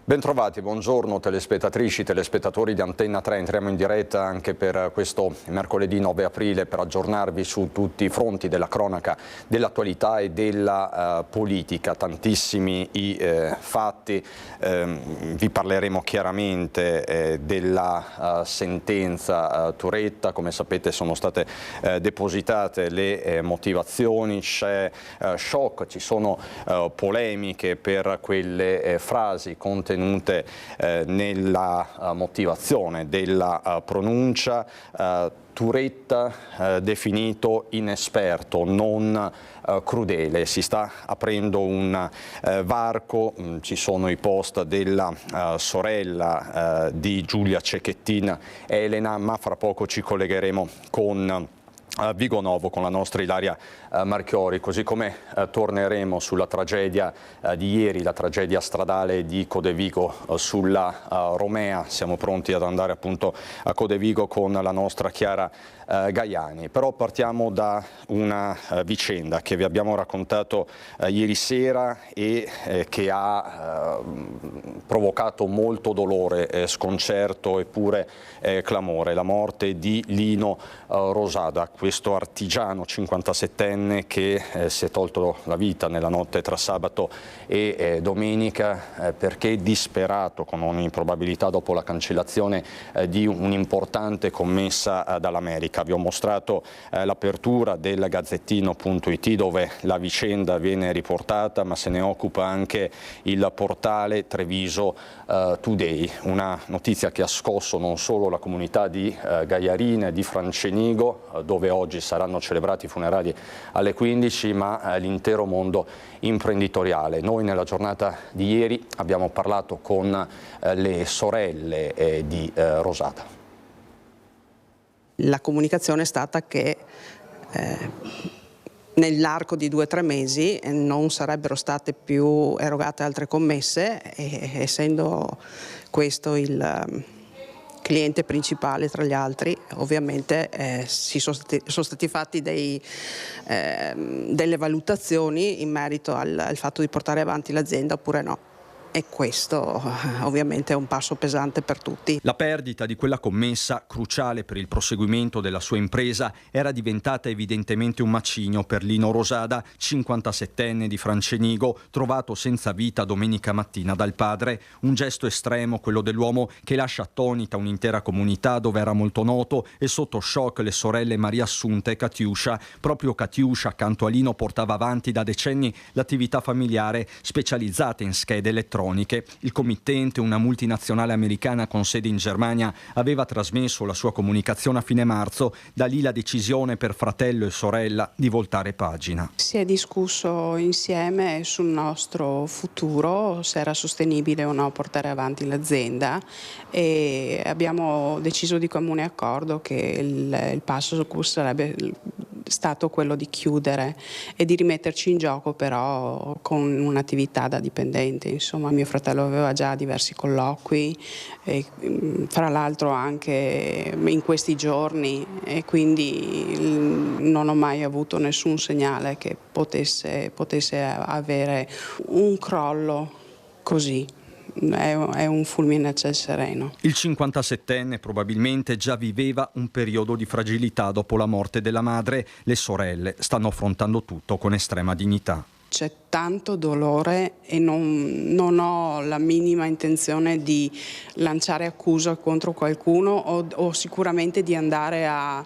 Bentrovati, buongiorno telespettatrici, telespettatori di Antenna 3. Entriamo in diretta anche per questo mercoledì 9 aprile per aggiornarvi su tutti i fronti della cronaca, dell'attualità e della politica. Tantissimi i fatti, vi parleremo chiaramente della sentenza Turetta. Come sapete sono state depositate le motivazioni, c'è shock, ci sono polemiche per quelle frasi contenute nella motivazione della pronuncia. Turetta definito inesperto, non crudele. Si sta aprendo un varco, ci sono i post della sorella di Giulia Cecchettin, Elena, ma fra poco ci collegheremo con Vigonovo con la nostra Ilaria Marchiori, così come torneremo sulla tragedia di ieri, la tragedia stradale di Codevigo sulla Romea. Siamo pronti ad andare appunto a Codevigo con la nostra Chiara Gaiani. Però partiamo da una vicenda che vi abbiamo raccontato ieri sera e che ha provocato molto dolore, sconcerto e pure clamore: la morte di Lino Rosada, questo artigiano 57enne che si è tolto la vita nella notte tra sabato e domenica perché disperato, con ogni probabilità, dopo la cancellazione di un'importante commessa dall'America. Vi ho mostrato l'apertura del Gazzettino.it dove la vicenda viene riportata, ma se ne occupa anche il portale Treviso Today, una notizia che ha scosso non solo la comunità di Gaiarina e di Francenigo, dove oggi saranno celebrati i funerali alle 15, ma l'intero mondo imprenditoriale. Noi nella giornata di ieri abbiamo parlato con le sorelle di Rosada. La comunicazione è stata che nell'arco di 2 o 3 mesi non sarebbero state più erogate altre commesse, e essendo questo il cliente principale tra gli altri, ovviamente sono stati fatti delle valutazioni in merito al fatto di portare avanti l'azienda oppure no. E questo ovviamente è un passo pesante per tutti. La perdita di quella commessa, cruciale per il proseguimento della sua impresa, era diventata evidentemente un macigno per Lino Rosada, 57enne di Francenigo, trovato senza vita domenica mattina dal padre. Un gesto estremo, quello dell'uomo che lascia attonita un'intera comunità dove era molto noto, e sotto shock le sorelle Maria Assunta e Catiuscia. Proprio Catiuscia, accanto a Lino, portava avanti da decenni l'attività familiare specializzata in schede elettroniche. Il committente, una multinazionale americana con sede in Germania, aveva trasmesso la sua comunicazione a fine marzo. Da lì la decisione per fratello e sorella di voltare pagina. Si è discusso insieme sul nostro futuro, se era sostenibile o no portare avanti l'azienda, e abbiamo deciso di comune accordo che il passo su cui sarebbe stato quello di chiudere e di rimetterci in gioco, però con un'attività da dipendente. Insomma, mio fratello aveva già diversi colloqui, e, fra l'altro anche in questi giorni, e quindi non ho mai avuto nessun segnale che potesse avere un crollo così. È un fulmine a ciel sereno. Il 57enne probabilmente già viveva un periodo di fragilità dopo la morte della madre. Le sorelle stanno affrontando tutto con estrema dignità. C'è tanto dolore e non ho la minima intenzione di lanciare accusa contro qualcuno o sicuramente di andare a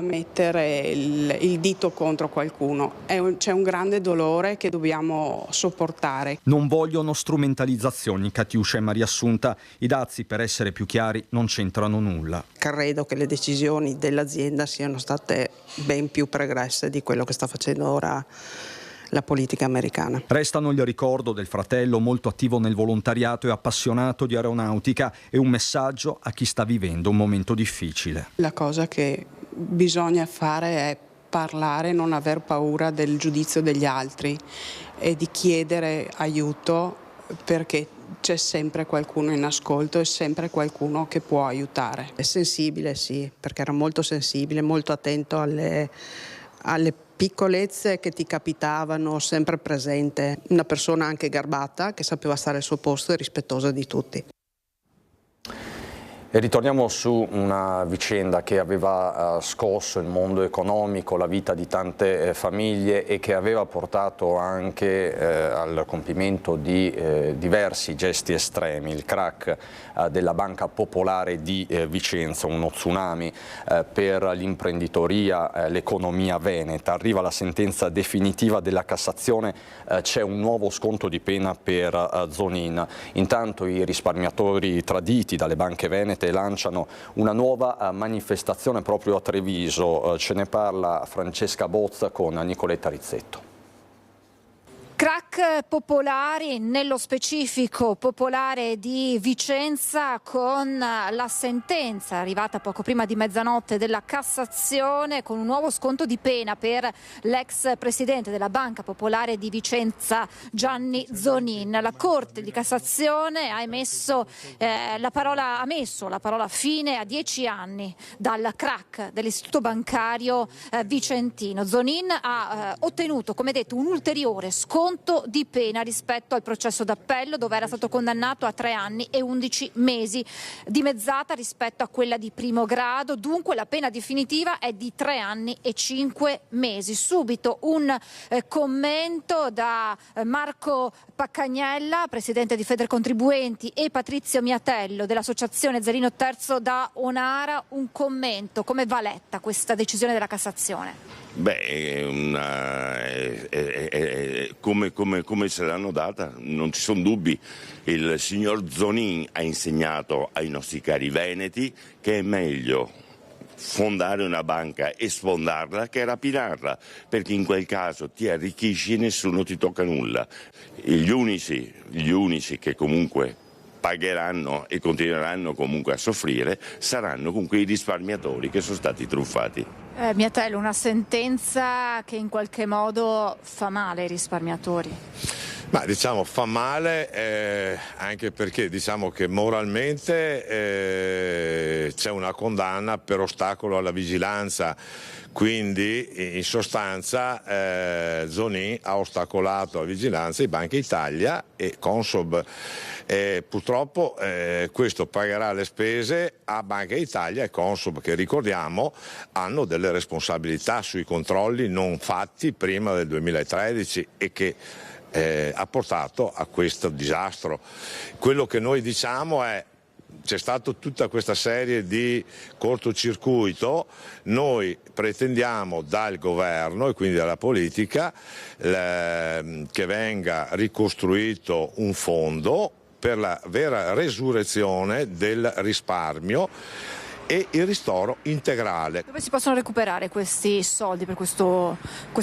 mettere il dito contro qualcuno. C'è un grande dolore che dobbiamo sopportare. Non vogliono strumentalizzazioni Catiuscia e Maria Assunta. I dazi, per essere più chiari, non c'entrano nulla. Credo che le decisioni dell'azienda siano state ben più pregresse di quello che sta facendo ora la politica americana. Restano il ricordo del fratello, molto attivo nel volontariato e appassionato di aeronautica, e un messaggio a chi sta vivendo un momento difficile. La cosa che bisogna fare è parlare, non aver paura del giudizio degli altri e di chiedere aiuto, perché c'è sempre qualcuno in ascolto e sempre qualcuno che può aiutare. È sensibile, sì, perché era molto sensibile, molto attento alle piccolezze che ti capitavano, sempre presente, una persona anche garbata che sapeva stare al suo posto e rispettosa di tutti. E ritorniamo su una vicenda che aveva scosso il mondo economico, la vita di tante famiglie e che aveva portato anche al compimento di diversi gesti estremi, il crack della Banca Popolare di Vicenza, uno tsunami per l'imprenditoria, l'economia veneta. Arriva la sentenza definitiva della Cassazione, c'è un nuovo sconto di pena per Zonin. Intanto i risparmiatori traditi dalle banche venete lanciano una nuova manifestazione proprio a Treviso. Ce ne parla Francesca Bozza con Nicoletta Rizzetto. Crack popolari, nello specifico popolare di Vicenza, con la sentenza arrivata poco prima di mezzanotte della Cassazione, con un nuovo sconto di pena per l'ex presidente della Banca Popolare di Vicenza Gianni Zonin. La Corte di Cassazione ha messo la parola fine a 10 anni dal crack dell'istituto bancario vicentino. Zonin ha ottenuto, come detto, un ulteriore sconto di pena rispetto al processo d'appello, dove era stato condannato a 3 anni e 11 mesi, dimezzata rispetto a quella di primo grado. Dunque la pena definitiva è di 3 anni e 5 mesi. Subito un commento da Marco Paccagnella, presidente di Federcontribuenti, e Patrizio Miatello dell'associazione Zerino Terzo da Onara. Un commento: come va letta questa decisione della Cassazione? Come se l'hanno data, non ci sono dubbi. Il signor Zonin ha insegnato ai nostri cari veneti che è meglio fondare una banca e sfondarla che rapinarla, perché in quel caso ti arricchisci e nessuno ti tocca nulla. Gli unici che comunque pagheranno e continueranno comunque a soffrire saranno comunque i risparmiatori che sono stati truffati. Miatello, una sentenza che in qualche modo fa male ai risparmiatori. Ma diciamo fa male anche perché diciamo che moralmente c'è una condanna per ostacolo alla vigilanza, quindi in sostanza Zonin ha ostacolato la vigilanza di Banca Italia e Consob. Purtroppo questo pagherà le spese a Banca Italia e Consob, che ricordiamo hanno delle responsabilità sui controlli non fatti prima del 2013 e che ha portato a questo disastro. Quello che noi diciamo è: c'è stata tutta questa serie di cortocircuito, noi pretendiamo dal governo e quindi dalla politica che venga ricostruito un fondo per la vera resurrezione del risparmio e il ristoro integrale. Dove si possono recuperare questi soldi per questo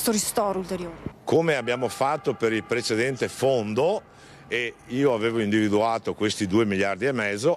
ristoro ulteriore? Come abbiamo fatto per il precedente fondo, e io avevo individuato questi 2,5 miliardi,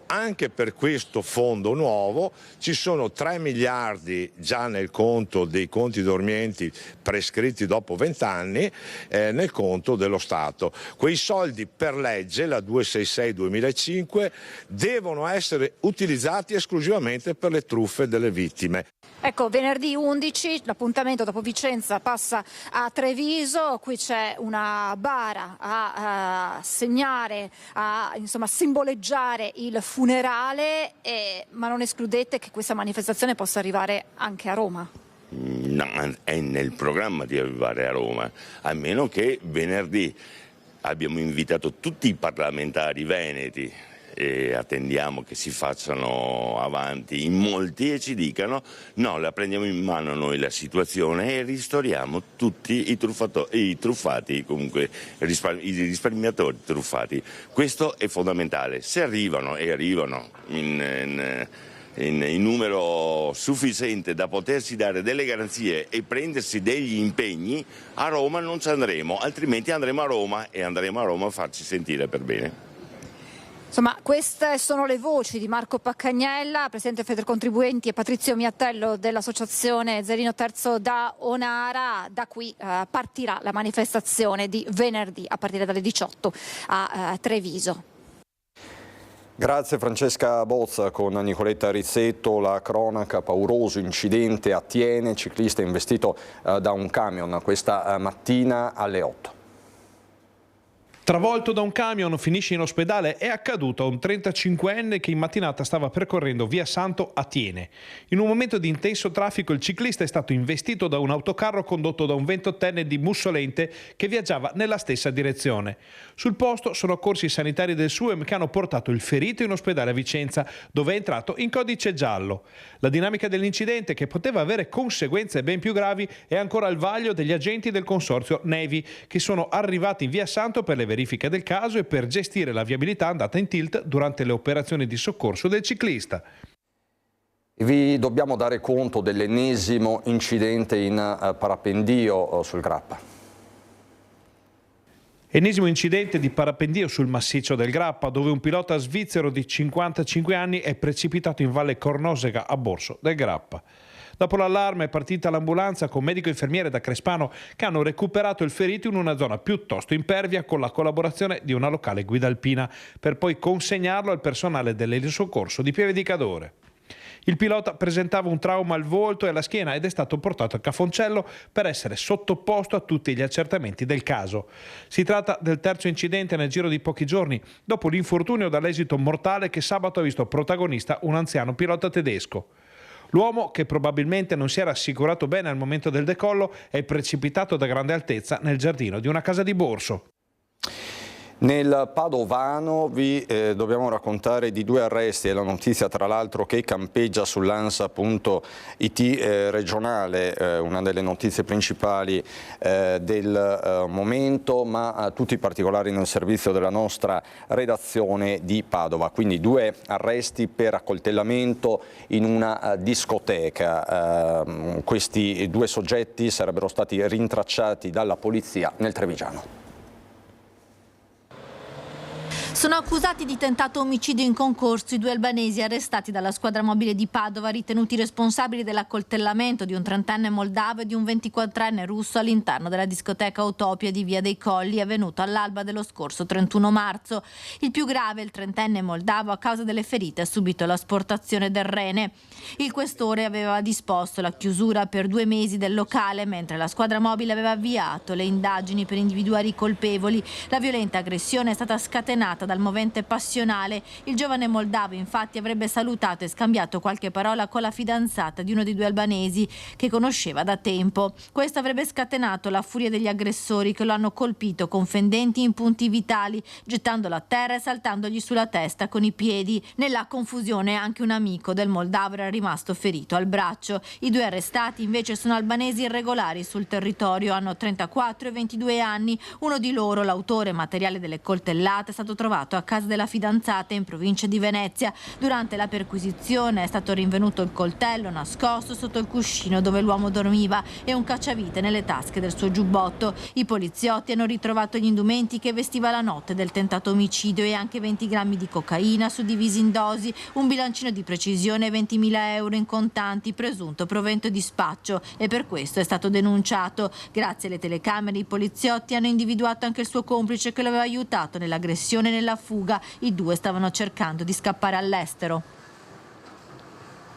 anche per questo fondo nuovo ci sono 3 miliardi già nel conto dei conti dormienti prescritti dopo 20 anni nel conto dello Stato. Quei soldi per legge, la 266/2005, devono essere utilizzati esclusivamente per le truffe delle vittime. Ecco, venerdì 11 l'appuntamento dopo Vicenza passa a Treviso, qui c'è una bara a segnare, a simboleggiare il funerale, ma non escludete che questa manifestazione possa arrivare anche a Roma? No, è nel programma di arrivare a Roma, a meno che venerdì abbiamo invitato tutti i parlamentari veneti e attendiamo che si facciano avanti in molti e ci dicano: no, la prendiamo in mano noi la situazione e ristoriamo tutti i truffati, comunque i risparmiatori truffati. Questo è fondamentale. Se arrivano in numero sufficiente da potersi dare delle garanzie e prendersi degli impegni, a Roma non ci andremo, altrimenti andremo a Roma e andremo a Roma a farci sentire per bene. Insomma, queste sono le voci di Marco Paccagnella, presidente Federcontribuenti, e Patrizio Miatello dell'associazione Zerino Terzo da Onara. Da qui partirà la manifestazione di venerdì a partire dalle 18 a Treviso. Grazie Francesca Bozza. Con Nicoletta Rizzetto la cronaca: pauroso incidente a Thiene, ciclista investito da un camion questa mattina alle 8. Travolto da un camion, finisce in ospedale. È accaduto a un 35enne che in mattinata stava percorrendo via Santo a Thiene. In un momento di intenso traffico il ciclista è stato investito da un autocarro condotto da un 28enne di Mussolente che viaggiava nella stessa direzione. Sul posto sono accorsi i sanitari del SUEM che hanno portato il ferito in ospedale a Vicenza, dove è entrato in codice giallo. La dinamica dell'incidente, che poteva avere conseguenze ben più gravi, è ancora al vaglio degli agenti del consorzio Nevi, che sono arrivati in via Santo per le verifiche del caso e per gestire la viabilità andata in tilt durante le operazioni di soccorso del ciclista. Vi dobbiamo dare conto dell'ennesimo incidente in parapendio sul Grappa. Ennesimo incidente di parapendio sul massiccio del Grappa, dove un pilota svizzero di 55 anni è precipitato in Valle Cornosega a Borso del Grappa. Dopo l'allarme è partita l'ambulanza con medico e infermiere da Crespano che hanno recuperato il ferito in una zona piuttosto impervia con la collaborazione di una locale guida alpina, per poi consegnarlo al personale dell'elisoccorso di Pieve di Cadore. Il pilota presentava un trauma al volto e alla schiena ed è stato portato a Cafoncello per essere sottoposto a tutti gli accertamenti del caso. Si tratta del terzo incidente nel giro di pochi giorni, dopo l'infortunio dall'esito mortale che sabato ha visto protagonista un anziano pilota tedesco. L'uomo, che probabilmente non si era assicurato bene al momento del decollo, è precipitato da grande altezza nel giardino di una casa di Borso. Nel Padovano vi dobbiamo raccontare di 2 arresti, è la notizia tra l'altro che campeggia sull'Ansa.it regionale, una delle notizie principali del momento, ma tutti i particolari nel servizio della nostra redazione di Padova. Quindi 2 arresti per accoltellamento in una discoteca. Questi 2 soggetti sarebbero stati rintracciati dalla polizia nel Trevigiano. Sono accusati di tentato omicidio in concorso i 2 albanesi arrestati dalla squadra mobile di Padova, ritenuti responsabili dell'accoltellamento di un 30enne moldavo e di un 24enne russo all'interno della discoteca Utopia di Via dei Colli, avvenuto all'alba dello scorso 31 marzo. Il più grave, il 30enne moldavo, a causa delle ferite ha subito l'asportazione del rene. Il questore aveva disposto la chiusura per 2 mesi del locale, mentre la squadra mobile aveva avviato le indagini per individuare i colpevoli. La violenta aggressione è stata scatenata dal movente passionale. Il giovane moldavo infatti avrebbe salutato e scambiato qualche parola con la fidanzata di uno dei 2 albanesi che conosceva da tempo. Questo avrebbe scatenato la furia degli aggressori, che lo hanno colpito con fendenti in punti vitali, gettandolo a terra e saltandogli sulla testa con i piedi. Nella confusione anche un amico del moldavo era rimasto ferito al braccio. I 2 arrestati invece sono albanesi irregolari sul territorio, hanno 34 e 22 anni. Uno di loro, l'autore materiale delle coltellate, è stato trovato a casa della fidanzata in provincia di Venezia. Durante la perquisizione è stato rinvenuto il coltello nascosto sotto il cuscino dove l'uomo dormiva e un cacciavite nelle tasche del suo giubbotto. I poliziotti hanno ritrovato gli indumenti che vestiva la notte del tentato omicidio e anche 20 grammi di cocaina suddivisi in dosi, un bilancino di precisione e 20.000 euro in contanti, presunto provento di spaccio, e per questo è stato denunciato. Grazie alle telecamere i poliziotti hanno individuato anche il suo complice che lo aveva aiutato nell'aggressione e nella fuga. I 2 stavano cercando di scappare all'estero.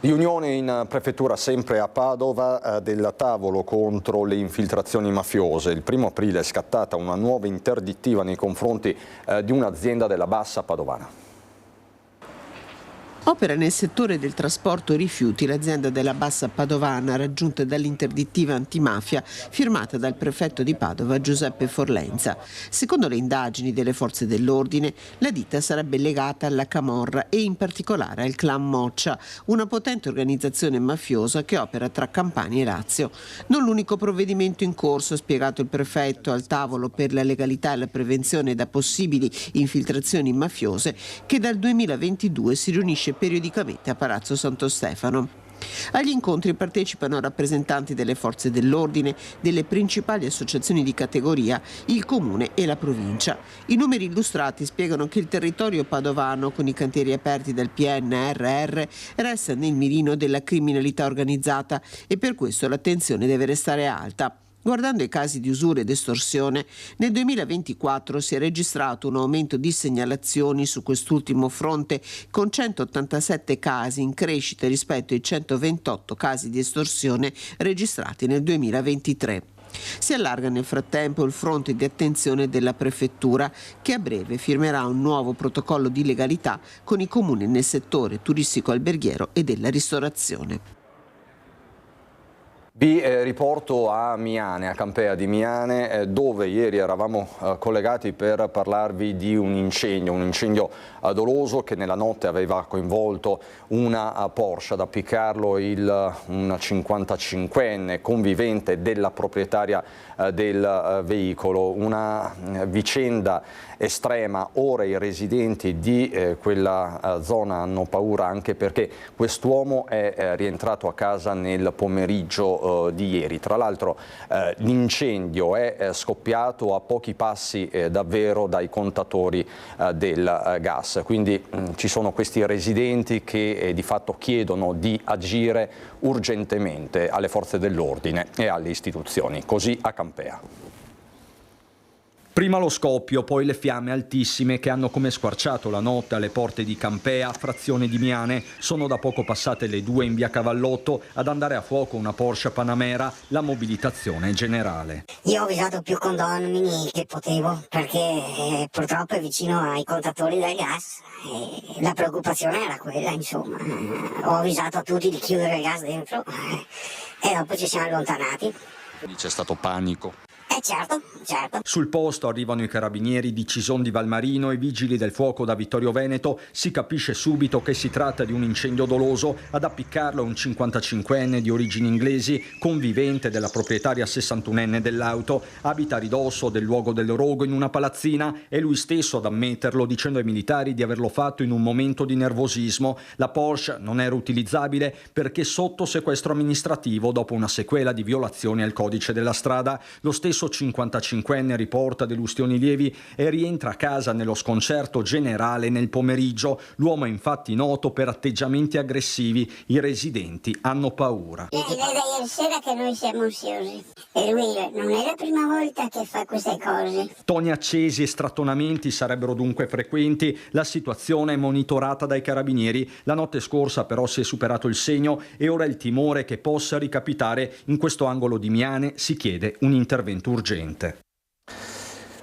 Riunione in prefettura sempre a Padova del tavolo contro le infiltrazioni mafiose. Il 1° aprile è scattata una nuova interdittiva nei confronti di un'azienda della Bassa Padovana. Opera nel settore del trasporto rifiuti l'azienda della Bassa Padovana, raggiunta dall'interdittiva antimafia firmata dal prefetto di Padova Giuseppe Forlenza. Secondo le indagini delle forze dell'ordine, la ditta sarebbe legata alla camorra e in particolare al clan Moccia, una potente organizzazione mafiosa che opera tra Campania e Lazio. Non l'unico provvedimento in corso, ha spiegato il prefetto al tavolo per la legalità e la prevenzione da possibili infiltrazioni mafiose, che dal 2022 si riunisce periodicamente a Palazzo Santo Stefano. Agli incontri partecipano rappresentanti delle forze dell'ordine, delle principali associazioni di categoria, il comune e la provincia. I numeri illustrati spiegano che il territorio padovano, con i cantieri aperti dal PNRR, resta nel mirino della criminalità organizzata e per questo l'attenzione deve restare alta. Guardando i casi di usura ed estorsione, nel 2024 si è registrato un aumento di segnalazioni su quest'ultimo fronte, con 187 casi in crescita rispetto ai 128 casi di estorsione registrati nel 2023. Si allarga nel frattempo il fronte di attenzione della Prefettura, che a breve firmerà un nuovo protocollo di legalità con i comuni nel settore turistico-alberghiero e della ristorazione. Vi riporto a Miane, a Campea di Miane, dove ieri eravamo collegati per parlarvi di un incendio doloso che nella notte aveva coinvolto una Porsche. Ad appiccarlo un 55enne convivente della proprietaria del veicolo. Una vicenda estrema. Ora i residenti di quella zona hanno paura, anche perché quest'uomo è rientrato a casa nel pomeriggio di ieri. Tra l'altro l'incendio è scoppiato a pochi passi davvero dai contatori del gas, quindi ci sono questi residenti che di fatto chiedono di agire urgentemente alle forze dell'ordine e alle istituzioni, così a Campea. Prima lo scoppio, poi le fiamme altissime che hanno come squarciato la notte alle porte di Campea, frazione di Miane. Sono da poco passate le 2 in via Cavallotto, ad andare a fuoco una Porsche Panamera, la mobilitazione generale. Io ho avvisato più condomini che potevo, perché purtroppo è vicino ai contatori del gas e la preoccupazione era quella, insomma. Ho avvisato tutti di chiudere il gas dentro e dopo ci siamo allontanati. C'è stato panico. Certo. Sul posto arrivano i carabinieri di Cison di Valmarino e i vigili del fuoco da Vittorio Veneto. Si capisce subito che si tratta di un incendio doloso. Ad appiccarlo un 55enne di origini inglesi, convivente della proprietaria 61enne dell'auto. Abita a ridosso del luogo del rogo in una palazzina. È lui stesso ad ammetterlo, dicendo ai militari di averlo fatto in un momento di nervosismo. La Porsche non era utilizzabile perché sotto sequestro amministrativo dopo una sequela di violazioni al codice della strada. Lo stesso 55enne riporta delusioni lievi e rientra a casa nello sconcerto generale nel pomeriggio. L'uomo è infatti noto per atteggiamenti aggressivi. I residenti hanno paura. Lei da ieri sera che noi siamo ansiosi e lui non è la prima volta che fa queste cose. Toni accesi e strattonamenti sarebbero dunque frequenti. La situazione è monitorata dai carabinieri. La notte scorsa però si è superato il segno e ora il timore che possa ricapitare in questo angolo di Miane. Si chiede un intervento urgente.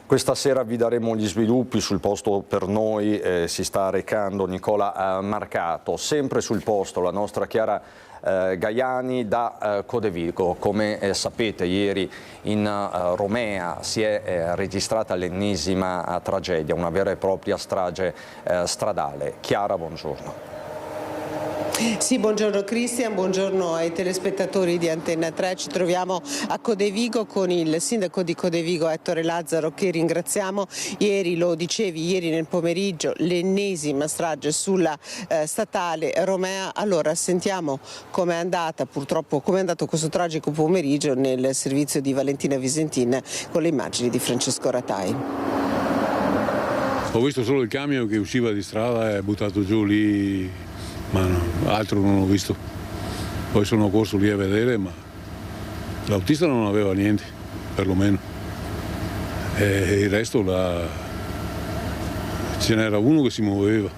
Questa sera vi daremo gli sviluppi. Sul posto per noi si sta recando Nicola Marcato. Sempre sul posto la nostra Chiara Gaiani da Codevigo. Come sapete, ieri in Romea si è registrata l'ennesima tragedia, una vera e propria strage stradale. Chiara, buongiorno. Sì, buongiorno Cristian, buongiorno ai telespettatori di Antenna 3. Ci troviamo a Codevigo con il sindaco di Codevigo Ettore Lazzaro, che ringraziamo. Ieri, lo dicevi, ieri nel pomeriggio l'ennesima strage sulla statale Romea. Allora sentiamo com'è andata, purtroppo com'è andato questo tragico pomeriggio nel servizio di Valentina Visentin con le immagini di Francesco Ratai. Ho visto solo il camion che usciva di strada e è buttato giù lì, ma no, altro non ho visto. Poi sono corso lì a vedere, ma l'autista non aveva niente, perlomeno. E il resto ce n'era uno che si muoveva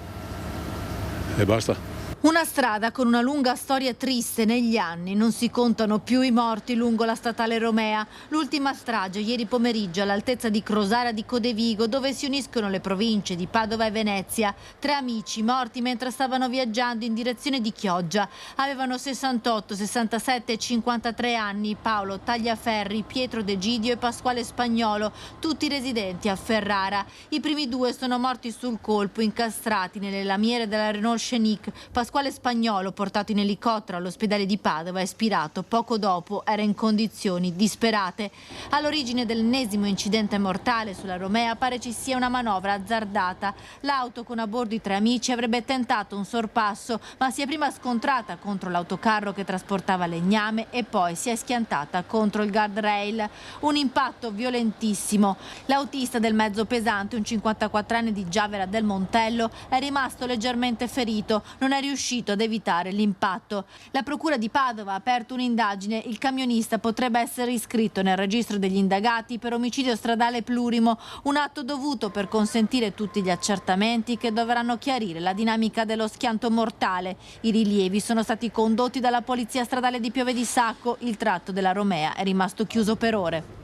e basta. Una strada con una lunga storia triste negli anni. Non si contano più i morti lungo la statale Romea. L'ultima strage ieri pomeriggio all'altezza di Crosara di Codevigo, dove si uniscono le province di Padova e Venezia. 3 amici morti mentre stavano viaggiando in direzione di Chioggia. Avevano 68, 67 e 53 anni. Paolo Tagliaferri, Pietro De Gidio e Pasquale Spagnolo, tutti residenti a Ferrara. I primi 2 sono morti sul colpo, incastrati nelle lamiere della Renault Scenic. Pasquale Spagnolo, portato in elicottero all'ospedale di Padova, espirato poco dopo, era in condizioni disperate. All'origine dell'ennesimo incidente mortale sulla Romea pare ci sia una manovra azzardata. L'auto con a bordo i 3 amici avrebbe tentato un sorpasso, ma si è prima scontrata contro l'autocarro che trasportava legname e poi si è schiantata contro il guardrail. Un impatto violentissimo. L'autista del mezzo pesante, un 54enne di Giavera del Montello, è rimasto leggermente ferito. Non è riuscito riuscito ad evitare l'impatto. La Procura di Padova ha aperto un'indagine. Il camionista potrebbe essere iscritto nel registro degli indagati per omicidio stradale plurimo, un atto dovuto per consentire tutti gli accertamenti che dovranno chiarire la dinamica dello schianto mortale. I rilievi sono stati condotti dalla Polizia Stradale di Pieve di Sacco. Il tratto della Romea è rimasto chiuso per ore.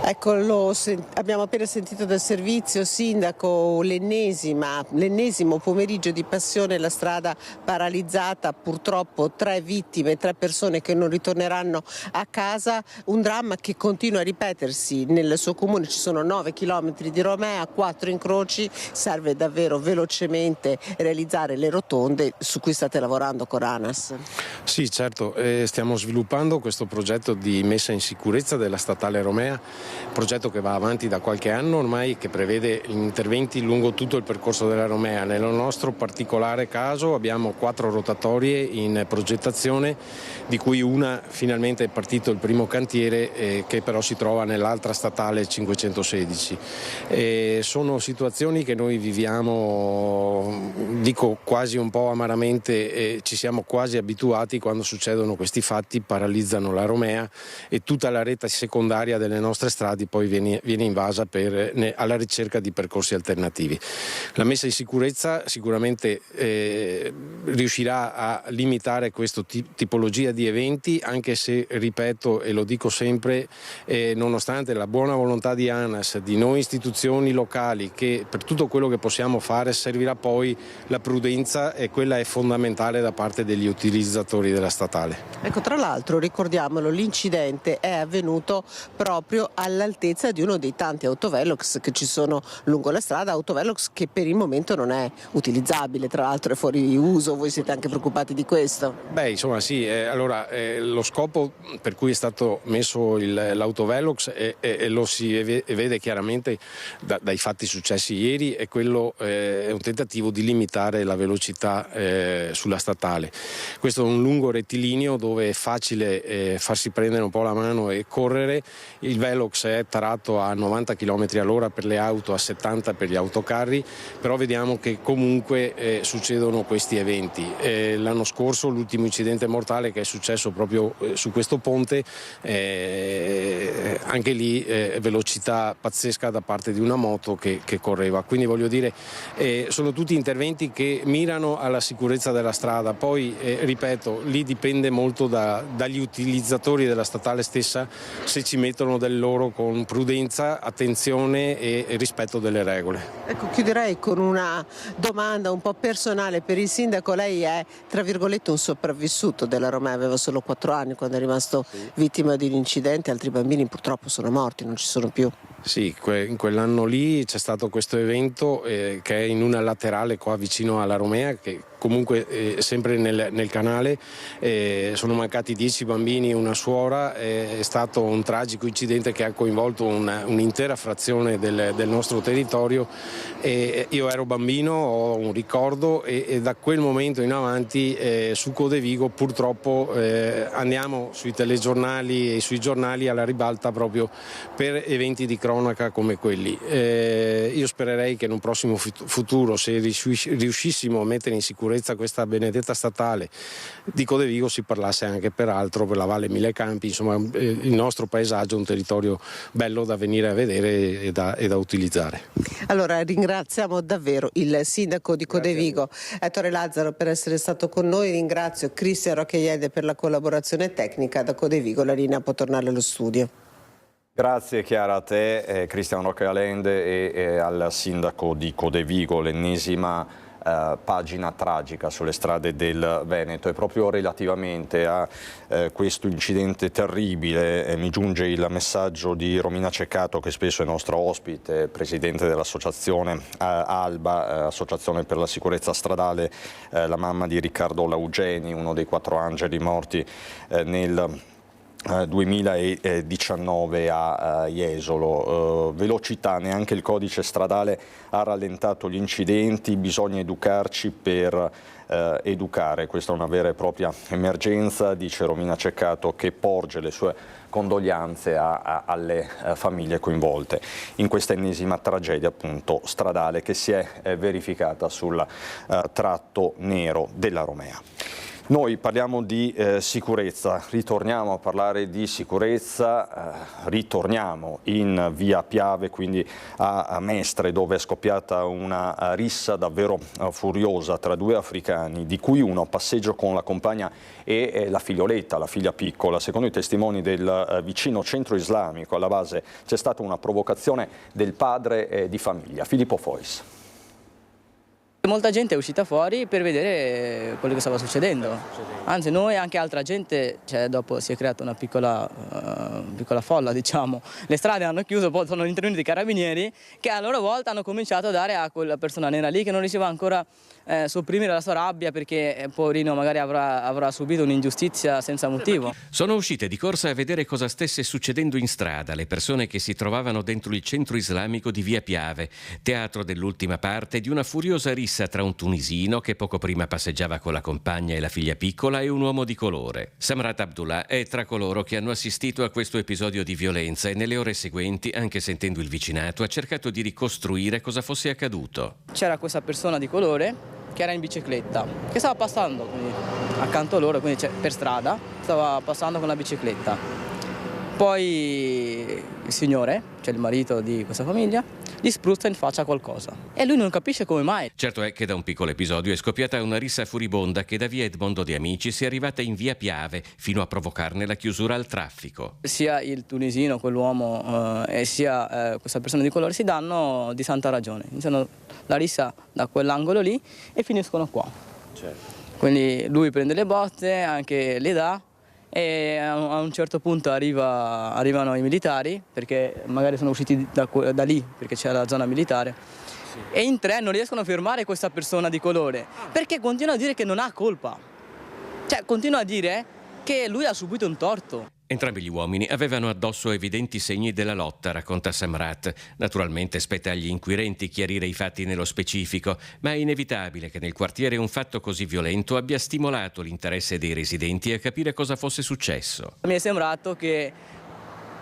Ecco, abbiamo appena sentito dal servizio, sindaco, l'ennesimo pomeriggio di passione, la strada paralizzata, purtroppo 3 vittime, 3 persone che non ritorneranno a casa, un dramma che continua a ripetersi nel suo comune. Ci sono 9 chilometri di Romea, 4 incroci, serve davvero velocemente realizzare le rotonde su cui state lavorando con ANAS. Sì, certo, stiamo sviluppando questo progetto di messa in sicurezza della statale Romea, progetto che va avanti da qualche anno ormai, che prevede interventi lungo tutto il percorso della Romea. Nel nostro particolare caso abbiamo 4 rotatorie in progettazione, di cui una finalmente è partito il primo cantiere, che però si trova nell'altra statale 516. Sono situazioni che noi viviamo, dico quasi un po' amaramente, ci siamo quasi abituati. Quando succedono questi fatti paralizzano la Romea e tutta la rete secondaria delle nostre strade poi viene invasa alla ricerca di percorsi alternativi. La messa in sicurezza sicuramente riuscirà a limitare questa tipologia di eventi, anche se, ripeto e lo dico sempre, nonostante la buona volontà di ANAS, di noi istituzioni locali, che per tutto quello che possiamo fare servirà poi la prudenza, e quella è fondamentale da parte degli utilizzatori della statale. Ecco, tra l'altro, ricordiamolo, l'incidente è avvenuto proprio all'altezza di uno dei tanti autovelox che ci sono lungo la strada, autovelox che per il momento non è utilizzabile, tra l'altro è fuori uso. Voi siete anche preoccupati di questo? Beh, insomma sì, allora lo scopo per cui è stato messo l'autovelox e lo si vede chiaramente dai fatti successi ieri, è quello, è un tentativo di limitare la velocità sulla statale. Questo è un lungo rettilineo dove è facile farsi prendere un po' la mano e correre. Il velox è tarato a 90 km all'ora per le auto, a 70 per gli autocarri, però vediamo che comunque succedono questi eventi. L'anno scorso l'ultimo incidente mortale che è successo proprio su questo ponte, anche lì velocità pazzesca da parte di una moto che correva. Quindi voglio dire, sono tutti interventi che mirano alla sicurezza della strada. Poi ripeto, lì dipende molto dagli utilizzatori della statale stessa, se ci mettono del loro con prudenza, attenzione e rispetto delle regole. Ecco, chiuderei con una domanda un po' personale per il sindaco. Lei è, tra virgolette, un sopravvissuto della Romea, aveva solo 4 anni quando è rimasto vittima di un incidente, altri bambini purtroppo sono morti, non ci sono più. Sì, in quell'anno lì c'è stato questo evento che è in una laterale qua vicino alla Romea, che comunque sempre nel canale, sono mancati 10 bambini e una suora. È stato un tragico incidente che ha coinvolto un'intera frazione del nostro territorio. Io ero bambino, ho un ricordo, e da quel momento in avanti su Codevigo purtroppo andiamo sui telegiornali e sui giornali alla ribalta proprio per eventi di cronaca come quelli. Io spererei che in un prossimo futuro, se riuscissimo a mettere in sicurezza questa benedetta statale di Codevigo, si parlasse anche peraltro per la Valle Mille Campi. Insomma, il nostro paesaggio è un territorio bello da venire a vedere e da utilizzare. Allora ringraziamo davvero il sindaco di Codevigo, Ettore Lazzaro, per essere stato con noi. Ringrazio Cristian Roccheiede per la collaborazione tecnica. Da Codevigo la linea può tornare allo studio. Grazie Chiara, a te, Cristian Roccheiede, e al sindaco di Codevigo. L'ennesima pagina tragica sulle strade del Veneto, e proprio relativamente a questo incidente terribile mi giunge il messaggio di Romina Ceccato, che spesso è nostro ospite, presidente dell'associazione ALBA, Associazione per la Sicurezza Stradale, la mamma di Riccardo Laugeni, uno dei 4 angeli morti nel 2019 a Jesolo. Velocità, neanche il codice stradale ha rallentato gli incidenti, bisogna educarci per educare. Questa è una vera e propria emergenza, dice Romina Ceccato, che porge le sue condoglianze alle famiglie coinvolte in questa ennesima tragedia appunto stradale che si è verificata sul tratto nero della Romea. Noi parliamo di sicurezza, ritorniamo a parlare di sicurezza, ritorniamo in via Piave, quindi a Mestre, dove è scoppiata una rissa davvero furiosa tra due africani, di cui uno a passeggio con la compagna e la figlioletta, la figlia piccola. Secondo i testimoni del vicino centro islamico, alla base c'è stata una provocazione del padre di famiglia, Filippo Fois. Molta gente è uscita fuori per vedere quello che stava succedendo, anzi noi e anche altra gente, dopo si è creata una piccola folla, diciamo. Le strade hanno chiuso, poi sono intervenuti i carabinieri che a loro volta hanno cominciato a dare a quella persona nera lì che non riusciva ancora sopprimere la sua rabbia perché poverino magari avrà subito un'ingiustizia senza motivo. Sono uscite di corsa a vedere cosa stesse succedendo in strada le persone che si trovavano dentro il centro islamico di via Piave, teatro dell'ultima parte di una furiosa rissa tra un tunisino che poco prima passeggiava con la compagna e la figlia piccola e un uomo di colore. Samrat Abdullah è tra coloro che hanno assistito a questo episodio di violenza e nelle ore seguenti, anche sentendo il vicinato, ha cercato di ricostruire cosa fosse accaduto. C'era questa persona di colore che era in bicicletta, che stava passando accanto a loro, quindi per strada, stava passando con la bicicletta. Poi il signore, cioè il marito di questa famiglia, gli spruzza in faccia qualcosa e lui non capisce come mai. Certo è che da un piccolo episodio è scoppiata una rissa furibonda che da via Edmondo de Amicis è arrivata in via Piave fino a provocarne la chiusura al traffico. Sia il tunisino, quell'uomo, e sia questa persona di colore si danno di santa ragione. Iniziano la rissa da quell'angolo lì e finiscono qua. Certo. Quindi lui prende le botte, anche le dà. E a un certo punto arrivano i militari, perché magari sono usciti da lì, perché c'è la zona militare, e in tre non riescono a fermare questa persona di colore, perché continua a dire che non ha colpa. Cioè, continua a dire che lui ha subito un torto. Entrambi gli uomini avevano addosso evidenti segni della lotta, racconta Samrat. Naturalmente spetta agli inquirenti chiarire i fatti nello specifico, ma è inevitabile che nel quartiere un fatto così violento abbia stimolato l'interesse dei residenti a capire cosa fosse successo. Mi è sembrato che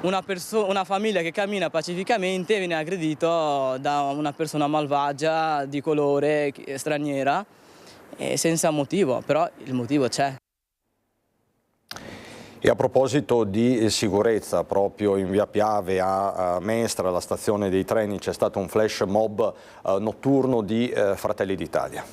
una famiglia che cammina pacificamente viene aggredito da una persona malvagia, di colore, straniera, senza motivo, però il motivo c'è. E a proposito di sicurezza, proprio in via Piave a Mestre, alla stazione dei treni, c'è stato un flash mob notturno di Fratelli d'Italia.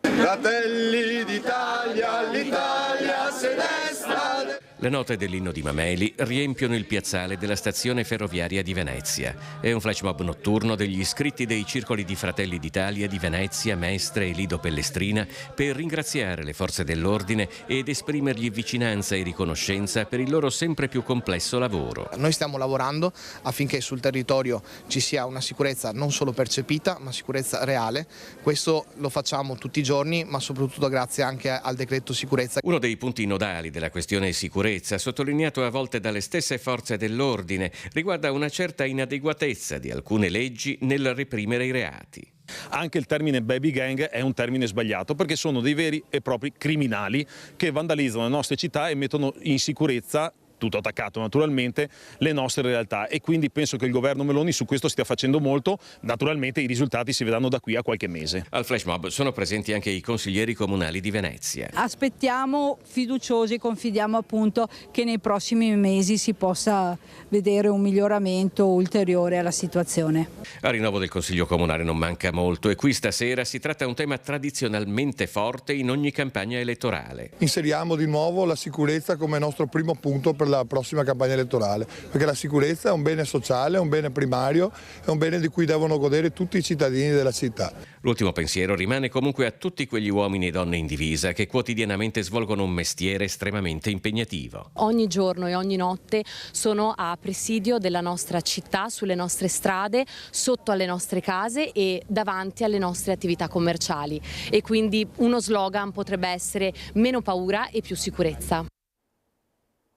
Fratelli d'Italia, l'Italia se ne sta. Le note dell'inno di Mameli riempiono il piazzale della stazione ferroviaria di Venezia. È un flash mob notturno degli iscritti dei circoli di Fratelli d'Italia di Venezia, Mestre e Lido Pellestrina per ringraziare le forze dell'ordine ed esprimergli vicinanza e riconoscenza per il loro sempre più complesso lavoro. Noi stiamo lavorando affinché sul territorio ci sia una sicurezza non solo percepita, ma sicurezza reale. Questo lo facciamo tutti i giorni, ma soprattutto grazie anche al decreto sicurezza. Uno dei punti nodali della questione sicurezza, sottolineato a volte dalle stesse forze dell'ordine, riguarda una certa inadeguatezza di alcune leggi nel reprimere i reati. Anche il termine baby gang è un termine sbagliato perché sono dei veri e propri criminali che vandalizzano le nostre città e mettono in sicurezza, tutto attaccato naturalmente, le nostre realtà, e quindi penso che il governo Meloni su questo stia facendo molto. Naturalmente i risultati si vedranno da qui a qualche mese. Al flash mob sono presenti anche i consiglieri comunali di Venezia. Aspettiamo fiduciosi e confidiamo appunto che nei prossimi mesi si possa vedere un miglioramento ulteriore alla situazione. Al rinnovo del Consiglio Comunale non manca molto e qui stasera si tratta un tema tradizionalmente forte in ogni campagna elettorale. Inseriamo di nuovo la sicurezza come nostro primo punto per la prossima campagna elettorale, perché la sicurezza è un bene sociale, è un bene primario, è un bene di cui devono godere tutti i cittadini della città. L'ultimo pensiero rimane comunque a tutti quegli uomini e donne in divisa che quotidianamente svolgono un mestiere estremamente impegnativo. Ogni giorno e ogni notte sono a presidio della nostra città, sulle nostre strade, sotto alle nostre case e davanti alle nostre attività commerciali, e quindi uno slogan potrebbe essere meno paura e più sicurezza.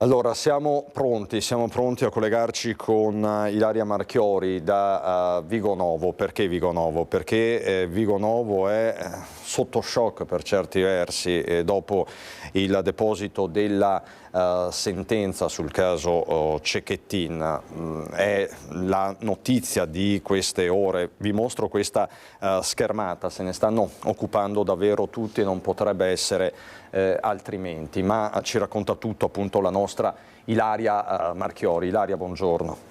Allora, siamo pronti a collegarci con Ilaria Marchiori da Vigonovo. Perché Vigonovo? Perché Vigonovo è sotto shock per certi versi dopo il deposito della sentenza sul caso Cecchettin. È la notizia di queste ore. Vi mostro questa schermata, se ne stanno occupando davvero tutti, non potrebbe essere altrimenti, ma ci racconta tutto appunto la nostra Ilaria Marchiori. Ilaria, buongiorno.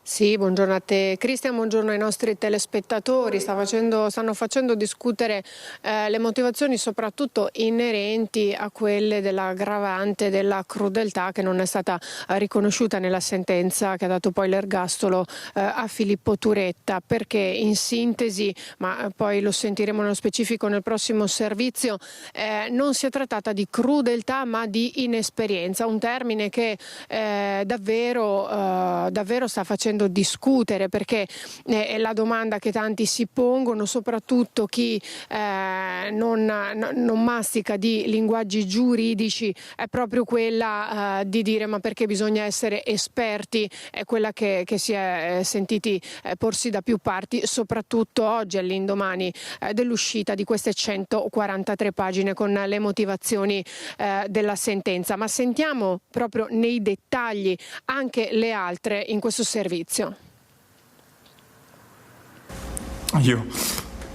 Sì, buongiorno a te Cristian, buongiorno ai nostri telespettatori. Stanno facendo discutere le motivazioni soprattutto inerenti a quelle dell'aggravante della crudeltà che non è stata riconosciuta nella sentenza che ha dato poi l'ergastolo a Filippo Turetta, perché in sintesi, ma poi lo sentiremo nello specifico nel prossimo servizio, non si è trattata di crudeltà ma di inesperienza, un termine che davvero sta facendo discutere, perché è la domanda che tanti si pongono, soprattutto chi non mastica di linguaggi giuridici, è proprio quella di dire ma perché bisogna essere esperti, è quella che si è sentiti porsi da più parti, soprattutto oggi all'indomani dell'uscita di queste 143 pagine con le motivazioni della sentenza. Ma sentiamo proprio nei dettagli anche le altre in questo servizio. Io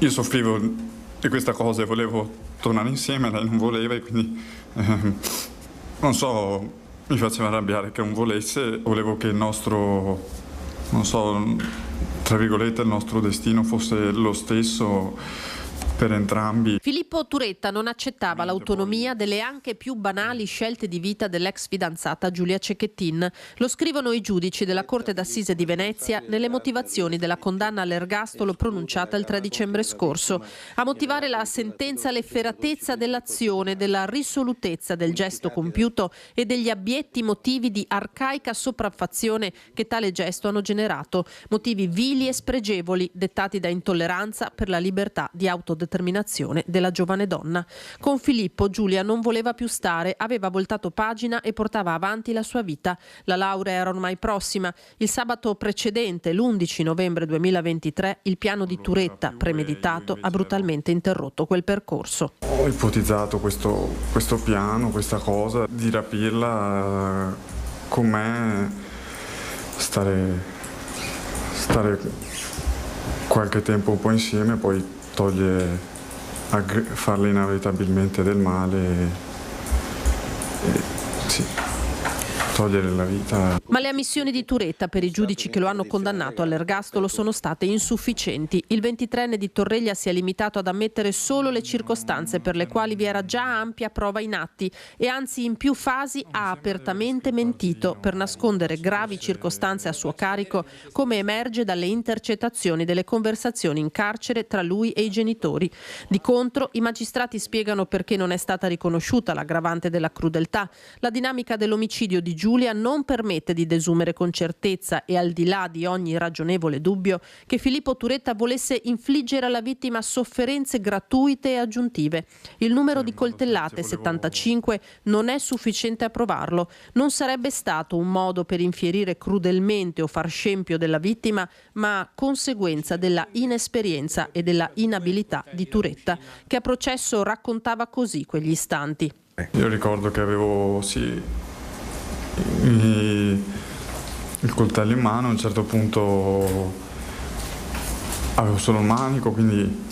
soffrivo di questa cosa e volevo tornare insieme, lei non voleva e quindi non so, mi faceva arrabbiare che non volesse. Volevo che il nostro, non so, tra virgolette, il nostro destino fosse lo stesso per entrambi. Filippo Turetta non accettava l'autonomia delle anche più banali scelte di vita dell'ex fidanzata Giulia Cecchettin. Lo scrivono i giudici della Corte d'Assise di Venezia nelle motivazioni della condanna all'ergastolo pronunciata il 3 dicembre scorso. A motivare la sentenza l'efferatezza dell'azione, della risolutezza del gesto compiuto e degli abbietti motivi di arcaica sopraffazione che tale gesto hanno generato. Motivi vili e spregevoli, dettati da intolleranza per la libertà di autodeterminazione della giovane donna. Con Filippo Giulia non voleva più stare, aveva voltato pagina e portava avanti la sua vita. La laurea era ormai prossima. Il sabato precedente, l'11 novembre 2023, il piano di Turetta, premeditato, ha brutalmente interrotto quel percorso. Ho ipotizzato questo piano, questa cosa, di rapirla con me, stare qualche tempo un po' insieme, poi farle inevitabilmente del male e sì, togliere la vita. Ma le ammissioni di Turetta per i giudici che lo hanno condannato all'ergastolo sono state insufficienti. Il 23enne di Torreglia si è limitato ad ammettere solo le circostanze per le quali vi era già ampia prova in atti e anzi in più fasi ha apertamente mentito per nascondere gravi circostanze a suo carico, come emerge dalle intercettazioni delle conversazioni in carcere tra lui e i genitori. Di contro, i magistrati spiegano perché non è stata riconosciuta l'aggravante della crudeltà. La dinamica dell'omicidio di Giulia non permette di desumere con certezza e al di là di ogni ragionevole dubbio che Filippo Turetta volesse infliggere alla vittima sofferenze gratuite e aggiuntive. Il numero di coltellate, 75, non è sufficiente a provarlo. Non sarebbe stato un modo per infierire crudelmente o far scempio della vittima, ma conseguenza della inesperienza e della inabilità di Turetta, che a processo raccontava così quegli istanti. Io ricordo che avevo il coltello in mano, a un certo punto avevo solo il manico, quindi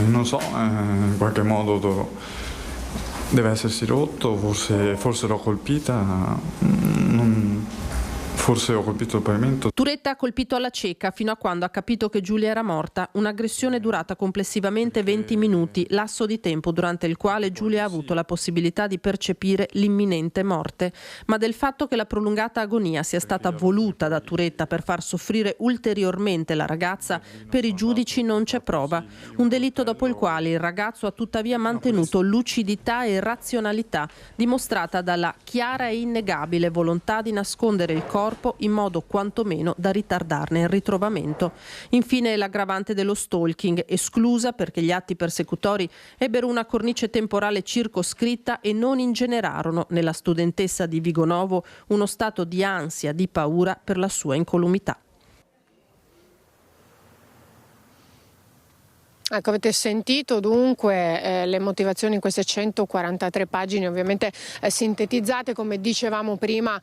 non so, in qualche modo deve essersi rotto, forse l'ho colpita, forse ho colpito il pavimento. Turetta ha colpito alla cieca fino a quando ha capito che Giulia era morta. Un'aggressione durata complessivamente 20 minuti, lasso di tempo durante il quale Giulia ha avuto la possibilità di percepire l'imminente morte. Ma del fatto che la prolungata agonia sia stata voluta da Turetta per far soffrire ulteriormente la ragazza, per i giudici non c'è prova. Un delitto dopo il quale il ragazzo ha tuttavia mantenuto lucidità e razionalità, dimostrata dalla chiara e innegabile volontà di nascondere il corpo corpo in modo quantomeno da ritardarne il ritrovamento. Infine l'aggravante dello stalking, esclusa perché gli atti persecutori ebbero una cornice temporale circoscritta e non ingenerarono nella studentessa di Vigonovo uno stato di ansia, di paura per la sua incolumità. Ecco, avete sentito dunque le motivazioni in queste 143 pagine, ovviamente sintetizzate, come dicevamo prima,